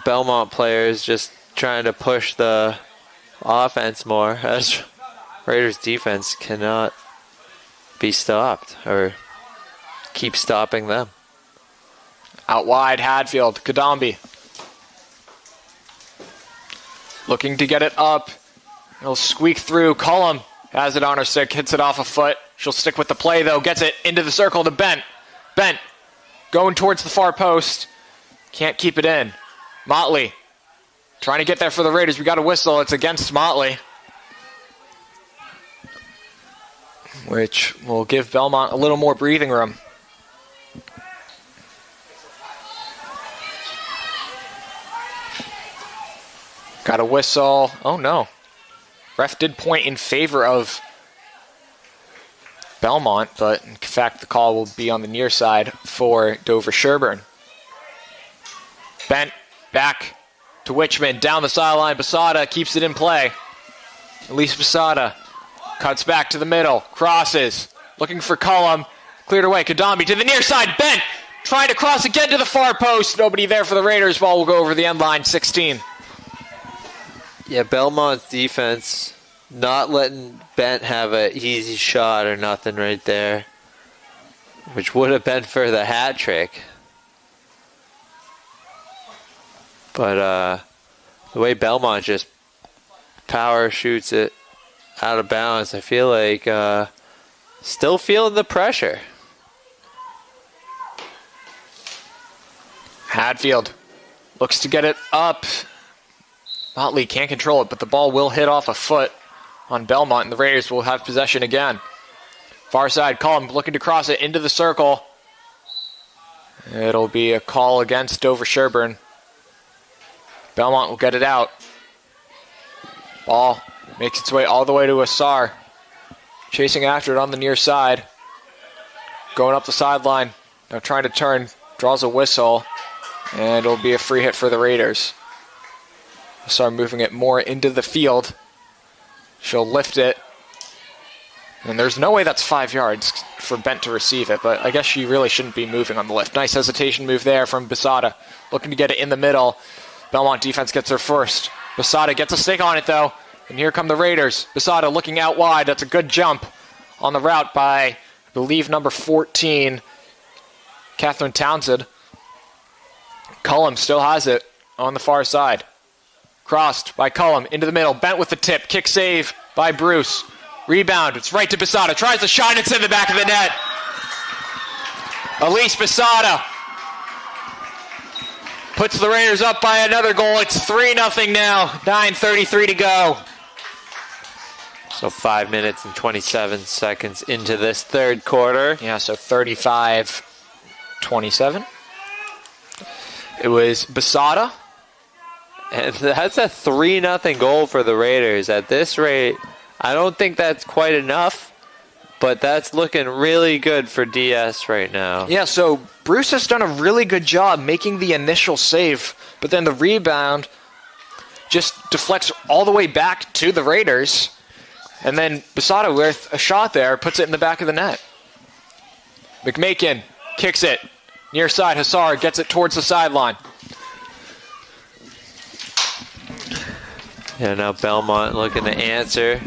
Belmont players just trying to push the offense more, as Raiders defense cannot be stopped or keep stopping them. Out wide, Hadfield, Kadambi. Looking to get it up. He'll squeak through. Cullum has it on her stick, hits it off a foot. She'll stick with the play, though. Gets it into the circle to Bent. Bent going towards the far post. Can't keep it in. Motley trying to get there for the Raiders. We got a whistle. It's against Motley, which will give Belmont a little more breathing room. Got a whistle. Oh, no. Ref did point in favor of Belmont, but in fact the call will be on the near side for Dover-Sherborn. Bent back to Wichman, down the sideline. Besada keeps it in play. Elise Besada cuts back to the middle, crosses, looking for Cullum, cleared away. Kadambi to the near side. Bent trying to cross again to the far post. Nobody there for the Raiders. Ball will go over the end line, 16. Yeah, Belmont's defense not letting Bent have an easy shot or nothing right there, which would have been for the hat trick. But the way Belmont just power shoots it out of bounds, I feel like still feeling the pressure. Hadfield looks to get it up. Motley can't control it, but the ball will hit off a foot on Belmont, and the Raiders will have possession again. Far side, Cullum looking to cross it into the circle. It'll be a call against Dover-Sherborn. Belmont will get it out. Ball makes its way all the way to Hassar. Chasing after it on the near side. Going up the sideline. Now trying to turn. Draws a whistle. And it'll be a free hit for the Raiders. Hassar moving it more into the field. She'll lift it. And there's no way that's 5 yards for Bent to receive it, but I guess she really shouldn't be moving on the lift. Nice hesitation move there from Besada. Looking to get it in the middle. Belmont defense gets her first. Besada gets a stick on it, though. And here come the Raiders. Besada looking out wide. That's a good jump on the route by, I believe, number 14, Catherine Townsend. Cullum still has it on the far side. Crossed by Cullum into the middle. Bent with the tip. Kick save by Bruce. Rebound. It's right to Besada. Tries the shot. It's in the back of the net. Elise Besada puts the Raiders up by another goal. It's 3-0 now. 9:33 to go. So 5 minutes and 27 seconds into this third quarter. Yeah, so 35-27. It was Besada. And that's a 3-0 goal for the Raiders. At this rate, I don't think that's quite enough, but that's looking really good for DS right now. Yeah, so Bruce has done a really good job making the initial save, but then the rebound just deflects all the way back to the Raiders, and then Besada with a shot there puts it in the back of the net. McMakin kicks it. Near side, Hassar gets it towards the sideline. Yeah, now Belmont looking to answer.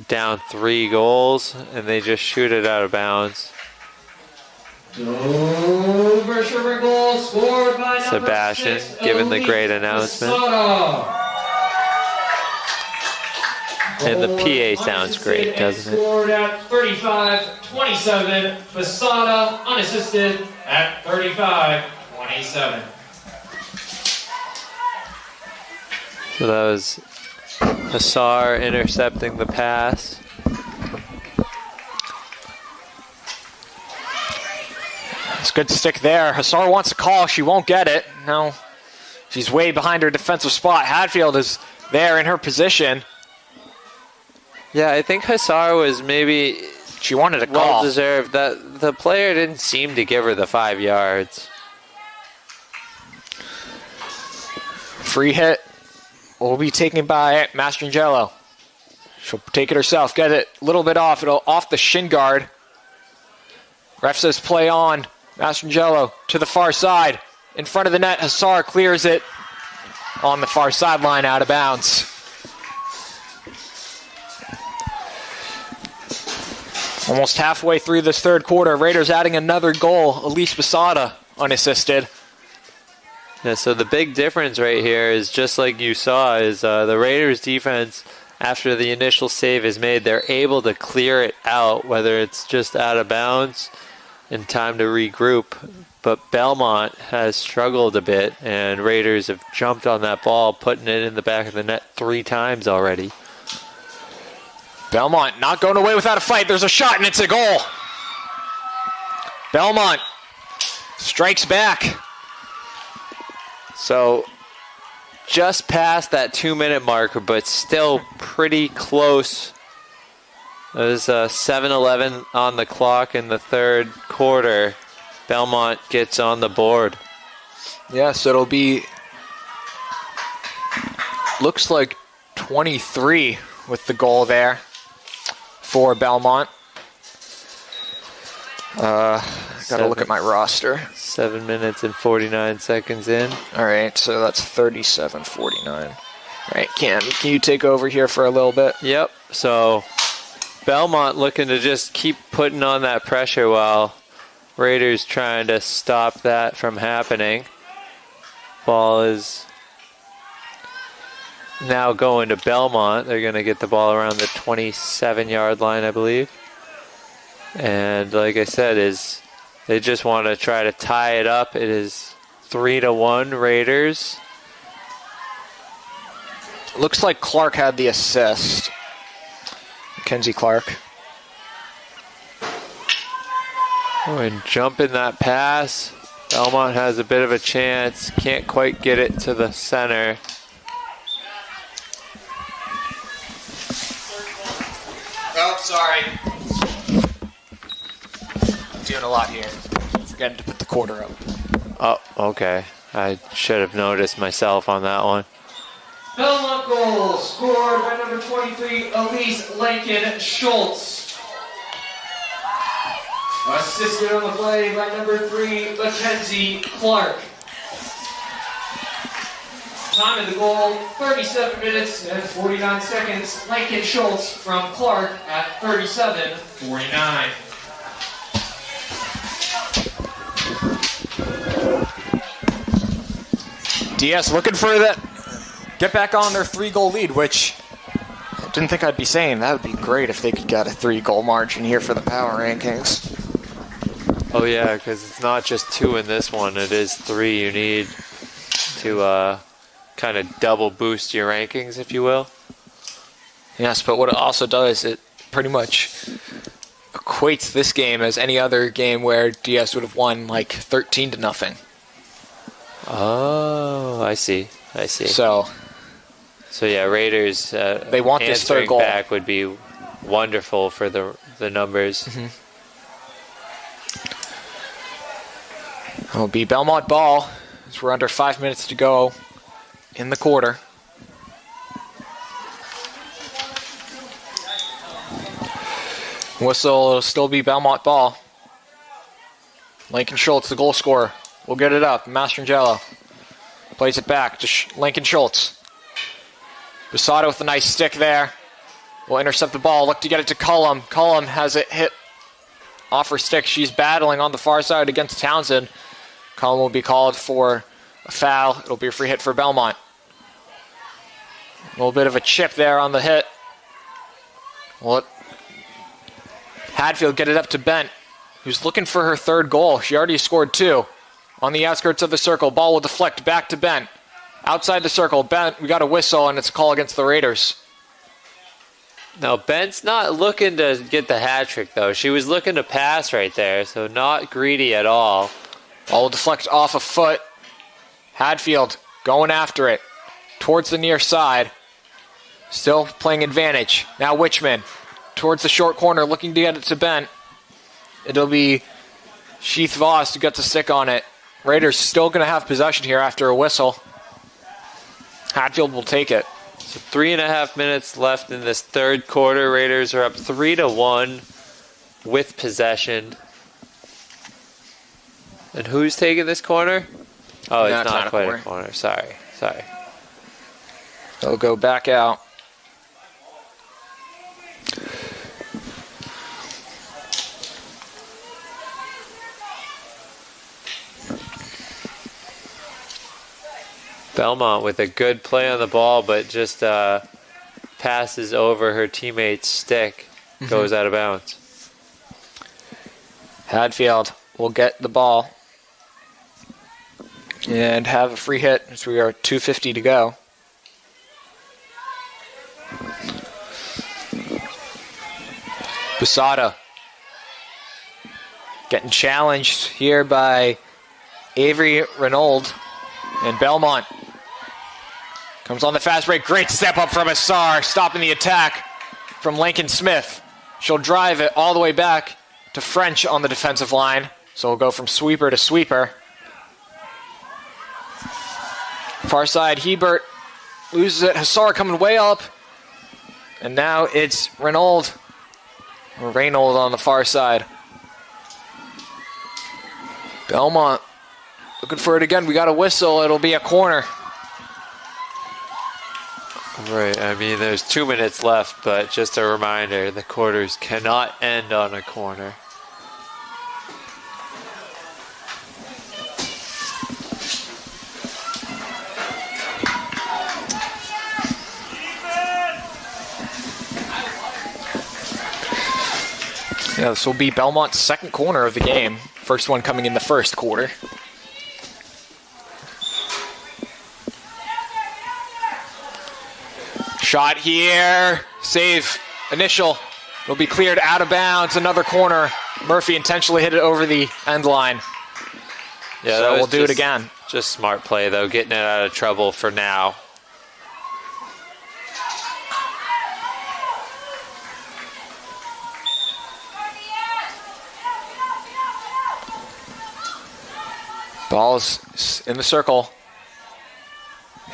Down 3 goals, and they just shoot it out of bounds. Dover-Sherborn goal scored by number Sebastian 6, giving the Elite great announcement. Posada. And the Goal PA sounds great, unassisted doesn't and it? Scored at 35-27. Posada unassisted at 35-27. So that was Hassar intercepting the pass. It's a good stick there. Hassar wants a call. She won't get it. No. She's way behind her defensive spot. Hadfield is there in her position. Yeah, I think Hassar was maybe She wanted a well call. deserved. That the player didn't seem to give her the 5 yards. Free hit will be taken by Mastrangelo. She'll take it herself. Get it a little bit off. It'll off the shin guard. Ref says play on. Mastrangelo to the far side. In front of the net, Hassar clears it on the far sideline out of bounds. Almost halfway through this third quarter, Raiders adding another goal. Elise Posada unassisted. Yeah, so the big difference right here is just like you saw is the Raiders defense, after the initial save is made, they're able to clear it out, whether it's just out of bounds in time to regroup. But Belmont has struggled a bit, and Raiders have jumped on that ball, putting it in the back of the net 3 times already. Belmont not going away without a fight. There's a shot, and it's a goal. Belmont strikes back. So just past that 2-minute marker, but still pretty close. There's 7:11 on the clock in the third quarter. Belmont gets on the board. Yes, it'll be, looks like 23 with the goal there for Belmont. Gotta look at my roster. 7 minutes and 49 seconds in. All right, so that's 37:49. All right, Cam, can you take over here for a little bit? Yep. So Belmont looking to just keep putting on that pressure while Raiders trying to stop that from happening. Ball is now going to Belmont. They're going to get the ball around the 27-yard line, I believe. And like I said, they just want to try to tie it up. It is 3-1 Raiders. Looks like Clark had the assist. Mackenzie Clark. Oh, and jumping that pass. Belmont has a bit of a chance. Can't quite get it to the center. Oh, sorry. Doing a lot here. Forgetting to put the quarter up. Oh, okay. I should have noticed myself on that one. Belmont goal scored by number 23, Elise Lincoln Schultz. Assisted on the play by number 3, Mackenzie Clark. Time of the goal, 37 minutes and 49 seconds. Lincoln Schultz from Clark at 37:49. DS looking for that. Get back on their 3-goal lead, which I didn't think I'd be saying. That would be great if they could get a 3-goal margin here for the power rankings. Oh, yeah, because it's not just 2 in this one. It is 3. You need to kind of double boost your rankings, if you will. Yes, but what it also does, it pretty much equates this game as any other game where DS would have won like 13-0. Oh, I see. So yeah, Raiders. They want this third answering goal. back would be wonderful for the numbers. Mm-hmm. It'll be Belmont ball as we're under 5 minutes to go in the quarter. Whistle, it'll still be Belmont ball. Lincoln Schultz, the goal scorer, will get it up. Mastrangelo plays it back to Lincoln Schultz. Posada with a nice stick there. Will intercept the ball, look to get it to Cullum. Cullum has it hit off her stick. She's battling on the far side against Townsend. Cullum will be called for a foul. It'll be a free hit for Belmont. A little bit of a chip there on the hit. Will Hadfield get it up to Bent, who's looking for her third goal. She already scored 2. On the outskirts of the circle, ball will deflect back to Bent. Outside the circle, Bent, we got a whistle, and it's a call against the Raiders. No, Bent's not looking to get the hat trick, though. She was looking to pass right there, so not greedy at all. Ball will deflect off a foot. Hadfield going after it towards the near side. Still playing advantage. Now Witchman towards the short corner, looking to get it to Bent. It'll be Sheath Voss who gets a stick on it. Raiders still going to have possession here after a whistle. Hadfield will take it. So 3.5 minutes left in this third quarter. Raiders are up 3-1 with possession. And who's taking this corner? Oh, it's not quite a corner. Sorry. They'll go back out. Belmont with a good play on the ball, but just passes over her teammate's stick, goes out of bounds. Hadfield will get the ball and have a free hit as we are 2:50 to go. Posada getting challenged here by Avery Renauld, and Belmont comes on the fast break. Great step up from Assar, stopping the attack from Lincoln Smith. She'll drive it all the way back to French on the defensive line. So we'll go from sweeper to sweeper. Far side, Hebert loses it. Hassar coming way up. And now it's Renauld on the far side. Belmont looking for it again. We got a whistle. It'll be a corner. Right, I mean, there's 2 minutes left, but just a reminder, the quarters cannot end on a corner. Yeah, this will be Belmont's second corner of the game. First one coming in the first quarter. Shot here. Save. Initial. It'll be cleared out of bounds. Another corner. Murphy intentionally hit it over the end line. Yeah, so we'll do it again. Just smart play, though, getting it out of trouble for now. Ball's in the circle.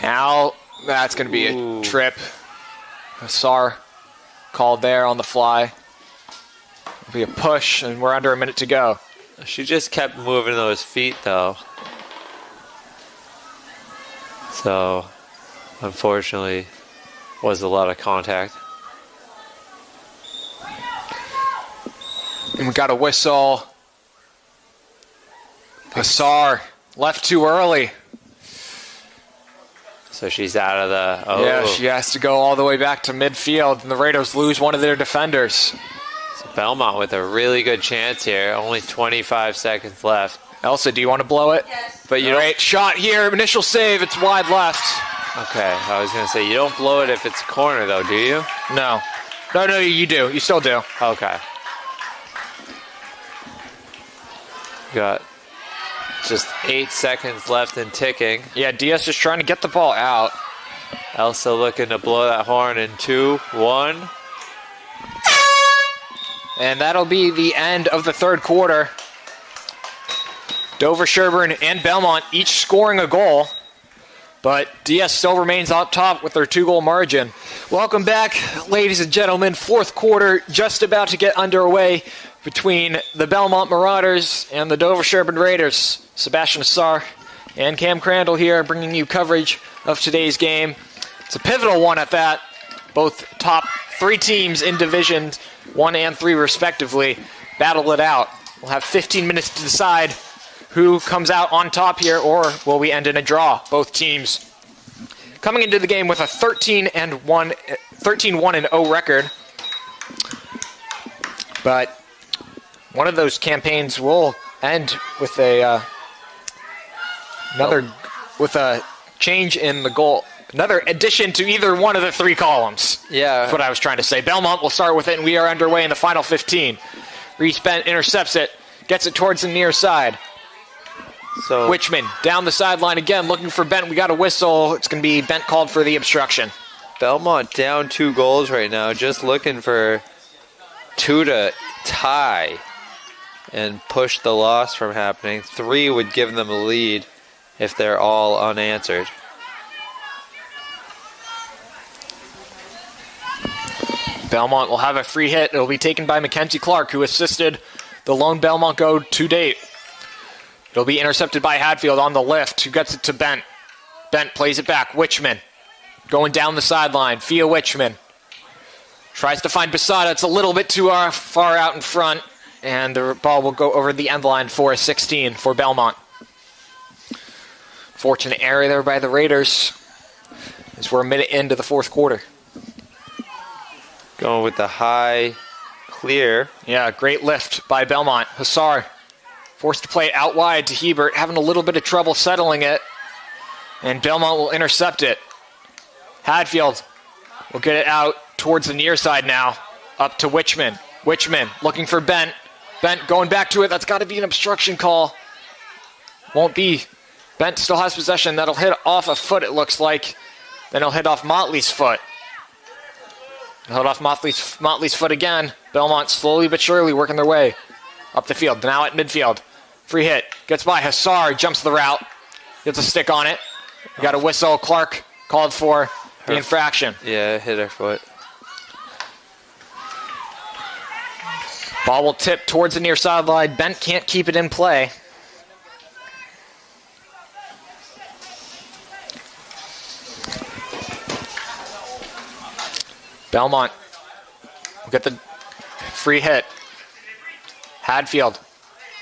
Now that's going to be a trip. Hassar called there on the fly. It'll be a push, and we're under a minute to go. She just kept moving those feet, though. So, unfortunately, was a lot of contact. And we got a whistle. Hassar left too early. So she's out of the... Oh. Yeah, she has to go all the way back to midfield, and the Raiders lose one of their defenders. So Belmont with a really good chance here. Only 25 seconds left. Elsa, do you want to blow it? Yes. But you Great shot here. Initial save. It's wide left. Okay, I was going to say, you don't blow it if it's a corner, though, do you? No. No, you do. You still do. Okay. Got just 8 seconds left and ticking. Yeah, Diaz is trying to get the ball out. Elsa looking to blow that horn in 2, 1. And that'll be the end of the third quarter. Dover-Sherborn and Belmont each scoring a goal. But DS still remains up top with their 2-goal margin. Welcome back, ladies and gentlemen. Fourth quarter just about to get underway between the Belmont Marauders and the Dover-Sherborn Raiders. Sebastian Assar and Cam Crandall here bringing you coverage of today's game. It's a pivotal one at that. Both top 3 teams in Division 1 and 3 respectively battle it out. We'll have 15 minutes to decide who comes out on top here, or will we end in a draw? Both teams coming into the game with a 13-1-0 record. But one of those campaigns will end with a change in the goal. Another addition to either one of the 3 columns. Yeah. That's what I was trying to say. Belmont will start with it, and we are underway in the final 15. Reese Bent intercepts it, gets it towards the near side. So Witchman down the sideline again, looking for Bent. We got a whistle. It's going to be Bent called for the obstruction. Belmont down 2 goals right now, just looking for 2 to tie and push the loss from happening. 3 would give them a lead if they're all unanswered. Belmont will have a free hit. It'll be taken by Mackenzie Clark, who assisted the lone Belmont goal to date. It'll be intercepted by Hadfield on the lift, who gets it to Bent. Bent plays it back. Witchman going down the sideline. Fia Witchman tries to find Basada. It's a little bit too far out in front, and the ball will go over the end line for a 16 for Belmont. Fortunate error there by the Raiders as we're a minute into the fourth quarter. Going with the high clear. Yeah, great lift by Belmont. Hussar forced to play it out wide to Hebert, having a little bit of trouble settling it. And Belmont will intercept it. Hadfield will get it out towards the near side now. Up to Witchman. Witchman looking for Bent. Bent going back to it. That's got to be an obstruction call. Won't be. Bent still has possession. That'll hit off a foot, it looks like. Then he'll hit off Motley's foot. Held off Motley's foot again. Belmont slowly but surely working their way up the field. Now at midfield. Free hit. Gets by Hussar. Jumps the route. Gets a stick on it. We got a whistle. Clark called for the infraction. Yeah, hit her foot. Ball will tip towards the near sideline. Bent can't keep it in play. Belmont will get the free hit. Hadfield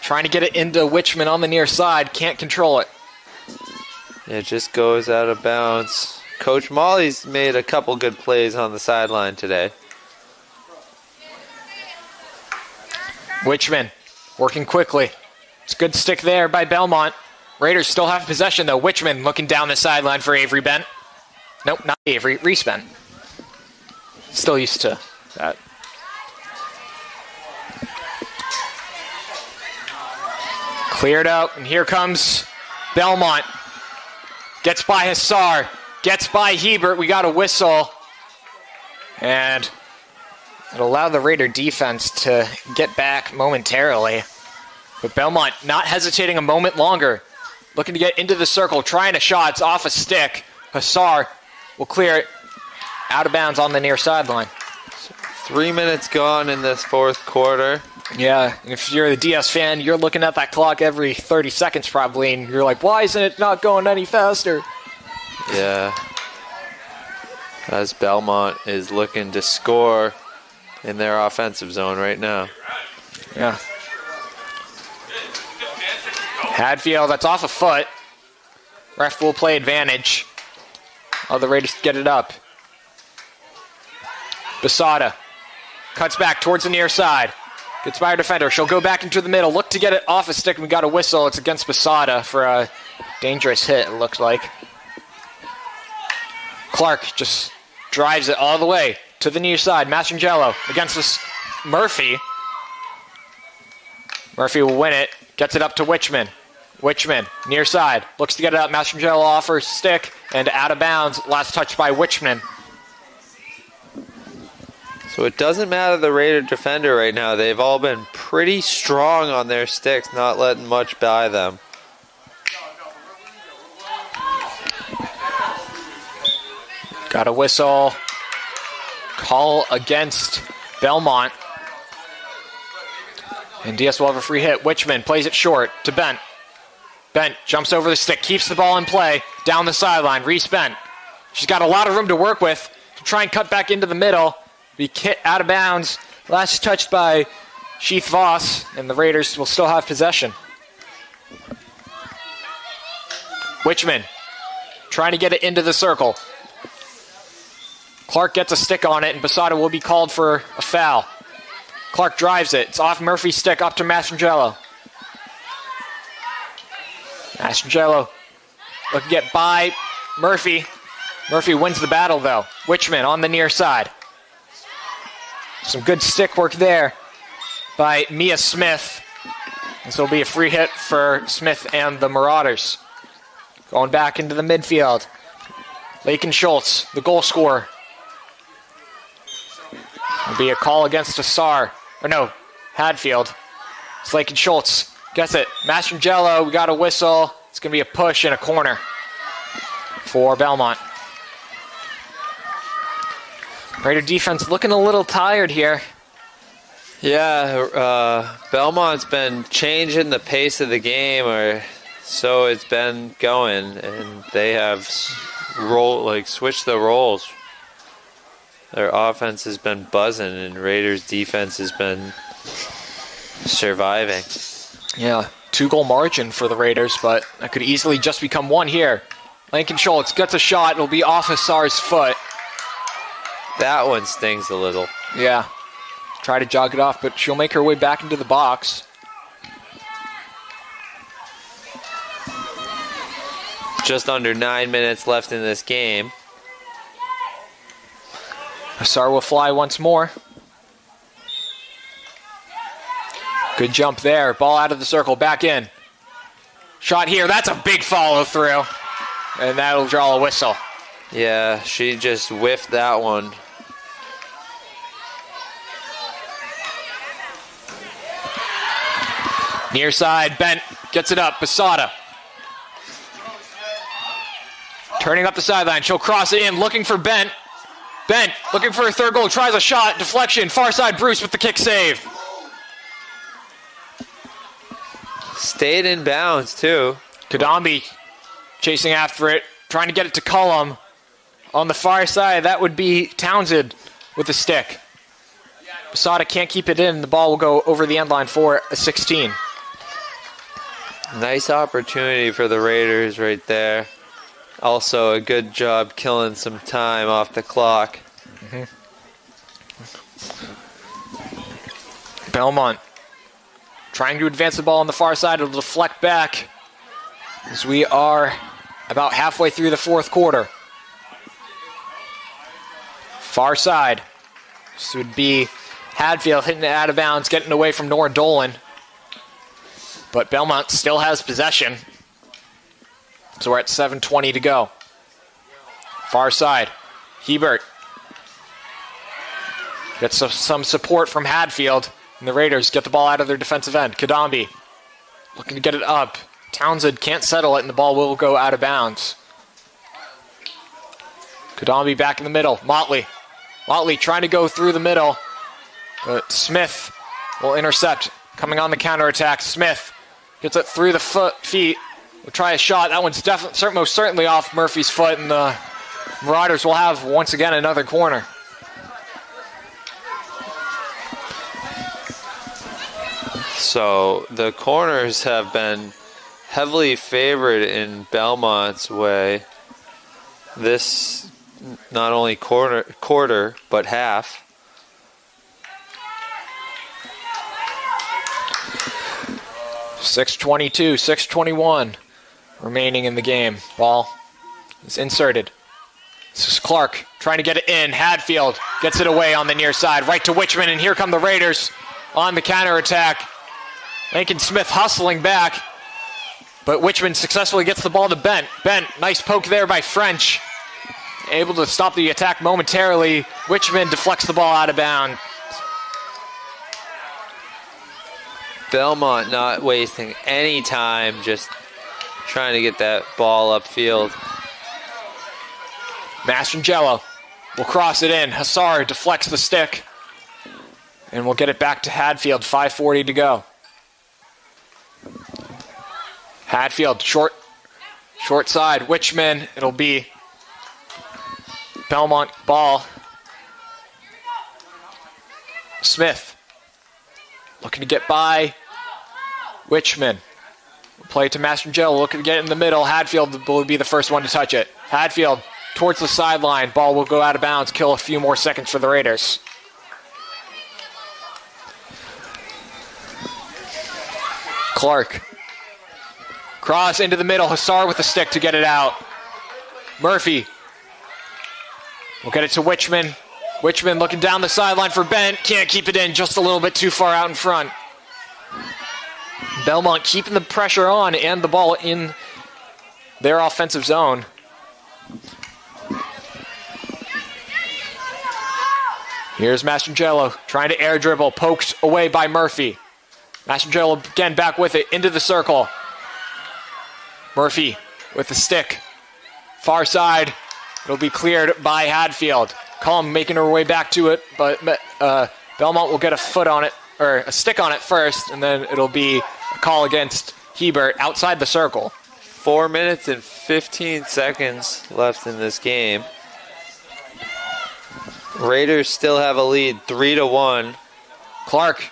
trying to get it into Witchman on the near side. Can't control it. It just goes out of bounds. Coach Molly's made a couple good plays on the sideline today. Witchman working quickly. It's a good stick there by Belmont. Raiders still have possession though. Witchman looking down the sideline for Avery Bent. Nope, not Avery. Reese Bent. Still used to that. Cleared out, and here comes Belmont. Gets by Hussar. Gets by Hebert. We got a whistle. And it'll allow the Raider defense to get back momentarily. But Belmont not hesitating a moment longer. Looking to get into the circle. Trying a shot. It's off a stick. Hussar will clear it. Out of bounds on the near sideline. 3 minutes gone in this fourth quarter. Yeah, and if you're the DS fan, you're looking at that clock every 30 seconds probably, and you're like, why isn't it not going any faster? Yeah. As Belmont is looking to score in their offensive zone right now. Yeah. Hadfield, that's off a foot. Ref will play advantage. Oh, the Raiders get it up. Basada cuts back towards the near side. Gets by her defender. She'll go back into the middle. Look to get it off a stick. We got a whistle. It's against Basada for a dangerous hit, it looks like. Clark just drives it all the way to the near side. Mastrangelo against this Murphy. Murphy will win it. Gets it up to Witchman. Witchman, near side. Looks to get it up. Mastrangelo off her stick and out of bounds. Last touch by Witchman. So it doesn't matter the Raider defender right now. They've all been pretty strong on their sticks, not letting much by them. Got a whistle. Call against Belmont. And DS will have a free hit. Wichman plays it short to Bent. Bent jumps over the stick, keeps the ball in play, down the sideline. Reese Bent. She's got a lot of room to work with to try and cut back into the middle. Be hit out of bounds. Last touched by Sheath Voss, and the Raiders will still have possession. Wichman trying to get it into the circle. Clark gets a stick on it, and Basada will be called for a foul. Clark drives it. It's off Murphy's stick, up to Mastrangelo. Mastrangelo looking to get by Murphy. Murphy wins the battle, though. Wichman on the near side. Some good stick work there by Mia Smith. This will be a free hit for Smith and the Marauders. Going back into the midfield. Lakin Schultz, the goal scorer. Will be a call against Assar. Or no, Hadfield. It's Lakin Schultz. Gets it. Mastrangelo, we got a whistle. It's going to be a push in a corner for Belmont. Raider defense looking a little tired here. Yeah, Belmont's been changing the pace of the game, or so it's been going, and they have switched the roles. Their offense has been buzzing, and Raiders' defense has been surviving. Yeah, 2-goal margin for the Raiders, but that could easily just become one here. Lakin Schultz gets a shot. It'll be off Assar's foot. That one stings a little. Yeah. Try to jog it off, but she'll make her way back into the box. Just under 9 minutes left in this game. Assar will fly once more. Good jump there. Ball out of the circle, back in. Shot here. That's a big follow through. And that'll draw a whistle. Yeah, she just whiffed that one. Near side, Bent gets it up. Basada. Turning up the sideline. She'll cross it in, looking for Bent. Bent looking for her third goal. Tries a shot. Deflection. Far side, Bruce with the kick save. Stayed in bounds, too. Kadambi chasing after it. Trying to get it to Cullum. On the far side, that would be Townsend with the stick. Basada can't keep it in. The ball will go over the end line for a 16. Nice opportunity for the Raiders right there. Also a good job killing some time off the clock. Belmont trying to advance the ball on the far side. It'll deflect back as we are about halfway through the fourth quarter. Far side. This would be Hadfield hitting it out of bounds, getting away from Nora Dolan. But Belmont still has possession. So we're at 7:20 to go. Far side. Hebert gets some support from Hadfield. And the Raiders get the ball out of their defensive end. Kadambi looking to get it up. Townsend can't settle it, and the ball will go out of bounds. Kadambi back in the middle. Motley trying to go through the middle. But Smith will intercept. Coming on the counterattack. Smith gets it through the feet. We'll try a shot. That one's most certainly off Murphy's foot, and the Marauders will have, once again, another corner. So the corners have been heavily favored in Belmont's way. This not only quarter but half. .6:22, 6:21 remaining in the game. Ball is inserted. This is Clark trying to get it in. Hadfield gets it away on the near side. Right to Wichman, and here come the Raiders on the counterattack. Lincoln Smith hustling back, but Wichman successfully gets the ball to Bent. Bent, nice poke there by French. Able to stop the attack momentarily. Wichman deflects the ball out of bounds. Belmont not wasting any time, just trying to get that ball upfield. Mastrangelo will cross it in. Hassar deflects the stick. And we'll get it back to Hadfield. 5:40 to go. Hadfield, short side. Wichman, it'll be Belmont ball. Smith, looking to get by Wichman. Play it to Mastrangelo, looking to get it in the middle. Hadfield will be the first one to touch it. Hadfield towards the sideline. Ball will go out of bounds, kill a few more seconds for the Raiders. Clark. Cross into the middle. Hassar with the stick to get it out. Murphy. We'll get it to Wichman. Wichman looking down the sideline for Bent. Can't keep it in. Just a little bit too far out in front. Belmont keeping the pressure on and the ball in their offensive zone. Here's Mastrangelo trying to air dribble. Poked away by Murphy. Mastrangelo again back with it into the circle. Murphy with the stick. Far side. It'll be cleared by Hadfield. Cullum making her way back to it, but Belmont will get a foot on it, or a stick on it first, and then it'll be a call against Hebert outside the circle. 4 minutes and 15 seconds left in this game. Raiders still have a lead, 3-1. Clark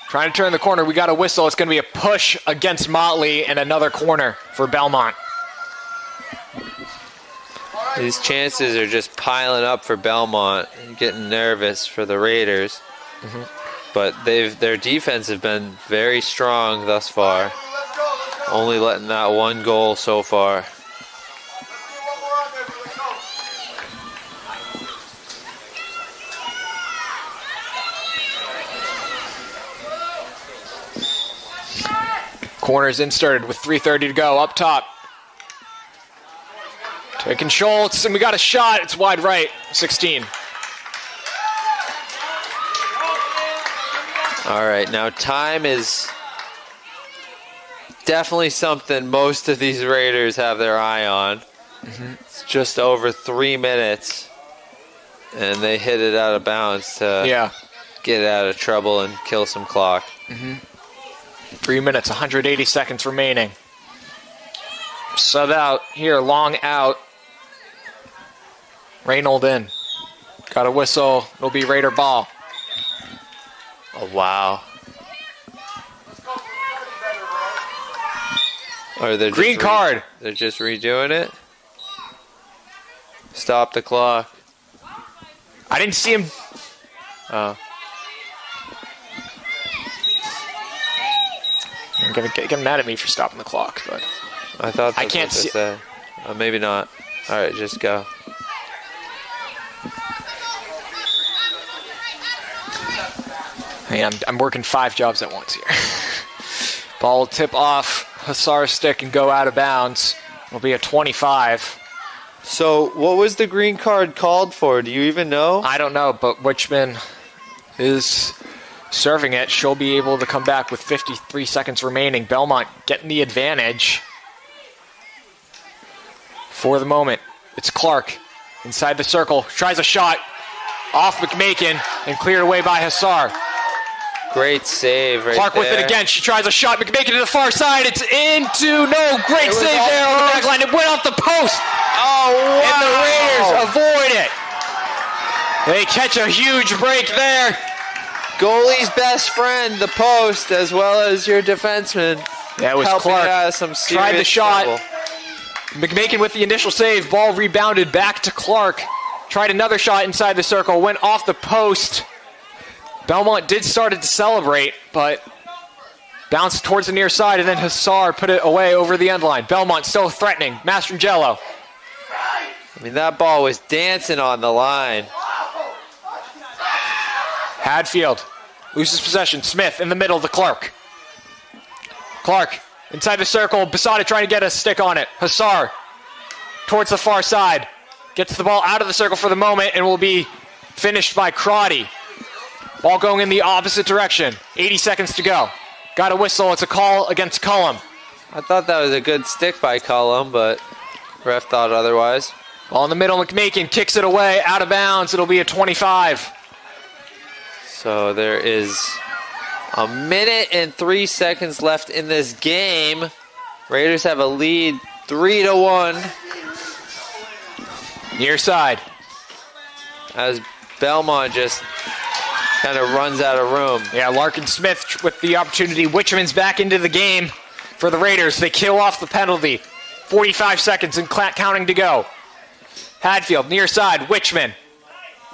trying to turn the corner. We got a whistle. It's going to be a push against Motley and another corner for Belmont. These chances are just piling up for Belmont and getting nervous for the Raiders. Mm-hmm. But their defense has been very strong thus far. Only letting that one goal so far. Corners inserted with 3:30 to go. Up top. Taking Schultz, and we got a shot. It's wide right. 16. All right, now time is definitely something most of these Raiders have their eye on. Mm-hmm. It's just over 3 minutes, and they hit it out of bounds to get out of trouble and kill some clock. Mm-hmm. 3 minutes, 180 seconds remaining. Sub out here, long out. Reynold in. Got a whistle. It'll be Raider ball. Oh, wow. Or they're Green card. They're just redoing it? Stop the clock. I didn't see him. Oh. I'm going to get mad at me for stopping the clock, but I thought that's I can't what they see. said. Maybe not. All right, just go. Hey, I'm working 5 jobs at once here. Ball will tip off Hassar's stick and go out of bounds. It'll be a 25. So, what was the green card called for? Do you even know? I don't know, but Wichman is serving it. She'll be able to come back with 53 seconds remaining. Belmont getting the advantage. For the moment, it's Clark inside the circle. Tries a shot off McMakin and cleared away by Hassar. Great save right Clark there. with it again. She tries a shot. McMakin to the far side. It's into no. Great save there on the back line. It went off the post. Oh, wow. And the Raiders avoid it. They catch a huge break there. Goalie's best friend, the post, as well as your defenseman. That was helping Clark. out of some serious Tried the shot. trouble. McMakin with the initial save. Ball rebounded back to Clark. Tried another shot inside the circle. Went off the post. Belmont did start to celebrate, but bounced towards the near side, and then Hassar put it away over the end line. Belmont still threatening. Mastrangelo. I mean, that ball was dancing on the line. Hadfield loses possession. Smith in the middle to Clark. Clark inside the circle. Besada trying to get a stick on it. Hassar towards the far side. Gets the ball out of the circle for the moment and will be finished by Crotty. Ball going in the opposite direction. 80 seconds to go. Got a whistle. It's a call against Cullum. I thought that was a good stick by Cullum, but ref thought otherwise. Ball in the middle, McMakin kicks it away, out of bounds. It'll be a 25. So there is a minute and 3 seconds left in this game. Raiders have a lead 3-1. Near side. As Belmont just kind of runs out of room. Yeah, Larkin Smith with the opportunity. Wichman's back into the game for the Raiders. They kill off the penalty. 45 seconds and counting to go. Hadfield, near side, Wichman.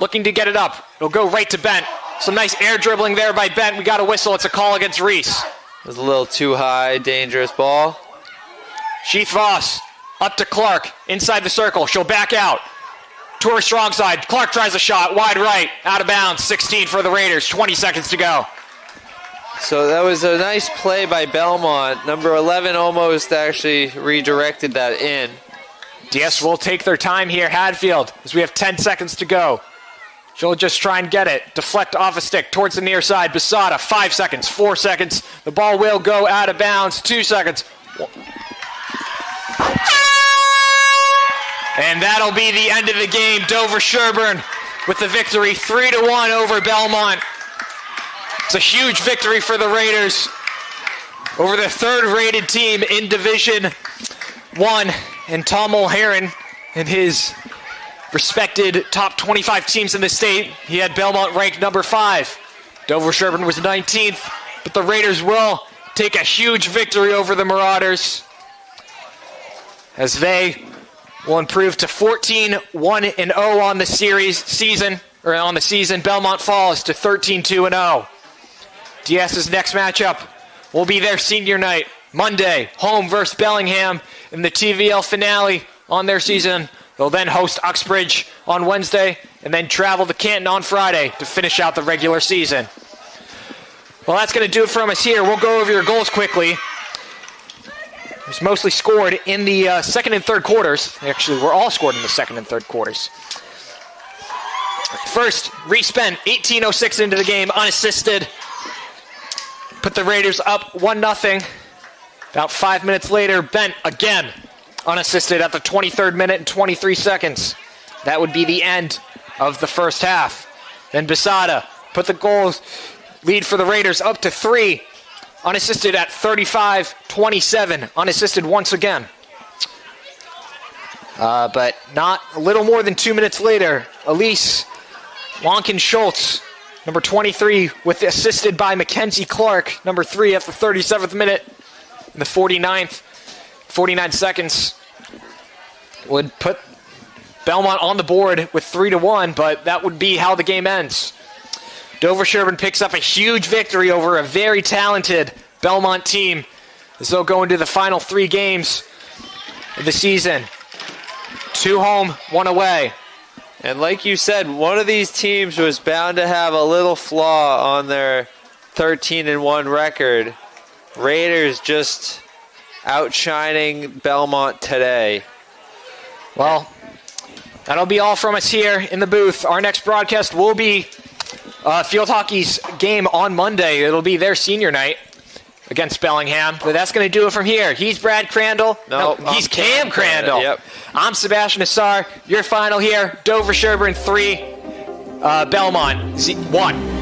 Looking to get it up. It'll go right to Bent. Some nice air dribbling there by Bent. We got a whistle. It's a call against Reese. It was a little too high, dangerous ball. Sheath Voss, up to Clark, inside the circle. She'll back out. To her strong side. Clark tries a shot, wide right, out of bounds. 16 for the Raiders, 20 seconds to go. So that was a nice play by Belmont. Number 11 almost actually redirected that in. DS will take their time here, Hadfield, as we have 10 seconds to go. She'll just try and get it. Deflect off a stick towards the near side. Basada, 5 seconds, 4 seconds. The ball will go out of bounds, 2 seconds. And that'll be the end of the game. Dover-Sherborn with the victory, 3-1 over Belmont. It's a huge victory for the Raiders over the third-rated team in Division 1. And Tom O'Haron and his respected top 25 teams in the state, he had Belmont ranked number 5. Dover-Sherborn was 19th, but the Raiders will take a huge victory over the Marauders as they will improve to 14-1-0 on the season. Belmont falls to 13-2-0. DS's next matchup will be their senior night, Monday, home versus Bellingham in the TVL finale on their season. They'll then host Uxbridge on Wednesday and then travel to Canton on Friday to finish out the regular season. Well, that's going to do it from us here. We'll go over your goals quickly. It was mostly scored in the second and third quarters. Actually, were all scored in the second and third quarters. First, Reese Bent, 18:06 into the game, unassisted. Put the Raiders up 1-0. About 5 minutes later, Bent again unassisted at the 23rd minute and 23 seconds. That would be the end of the first half. Then Basada put the goal lead for the Raiders up to 3. Unassisted at 35-27. Unassisted once again. But not a little more than 2 minutes later, Elise Lonkin-Schultz, number 23, with assisted by Mackenzie Clark, number 3 at the 37th minute. In the 49 seconds, would put Belmont on the board with 3-1, but that would be how the game ends. Dover-Sherborn picks up a huge victory over a very talented Belmont team as they'll go into the final 3 games of the season. 2 home, 1 away. And like you said, one of these teams was bound to have a little flaw on their 13-1 record. Raiders just outshining Belmont today. Well, that'll be all from us here in the booth. Our next broadcast will be field hockey's game on Monday. It'll be their senior night against Bellingham. But that's going to do it from here. He's Brad Crandall. No, he's Cam Crandall. Yep. I'm Sebastian Assar. Your final here, Dover-Sherborn 3, Belmont 1.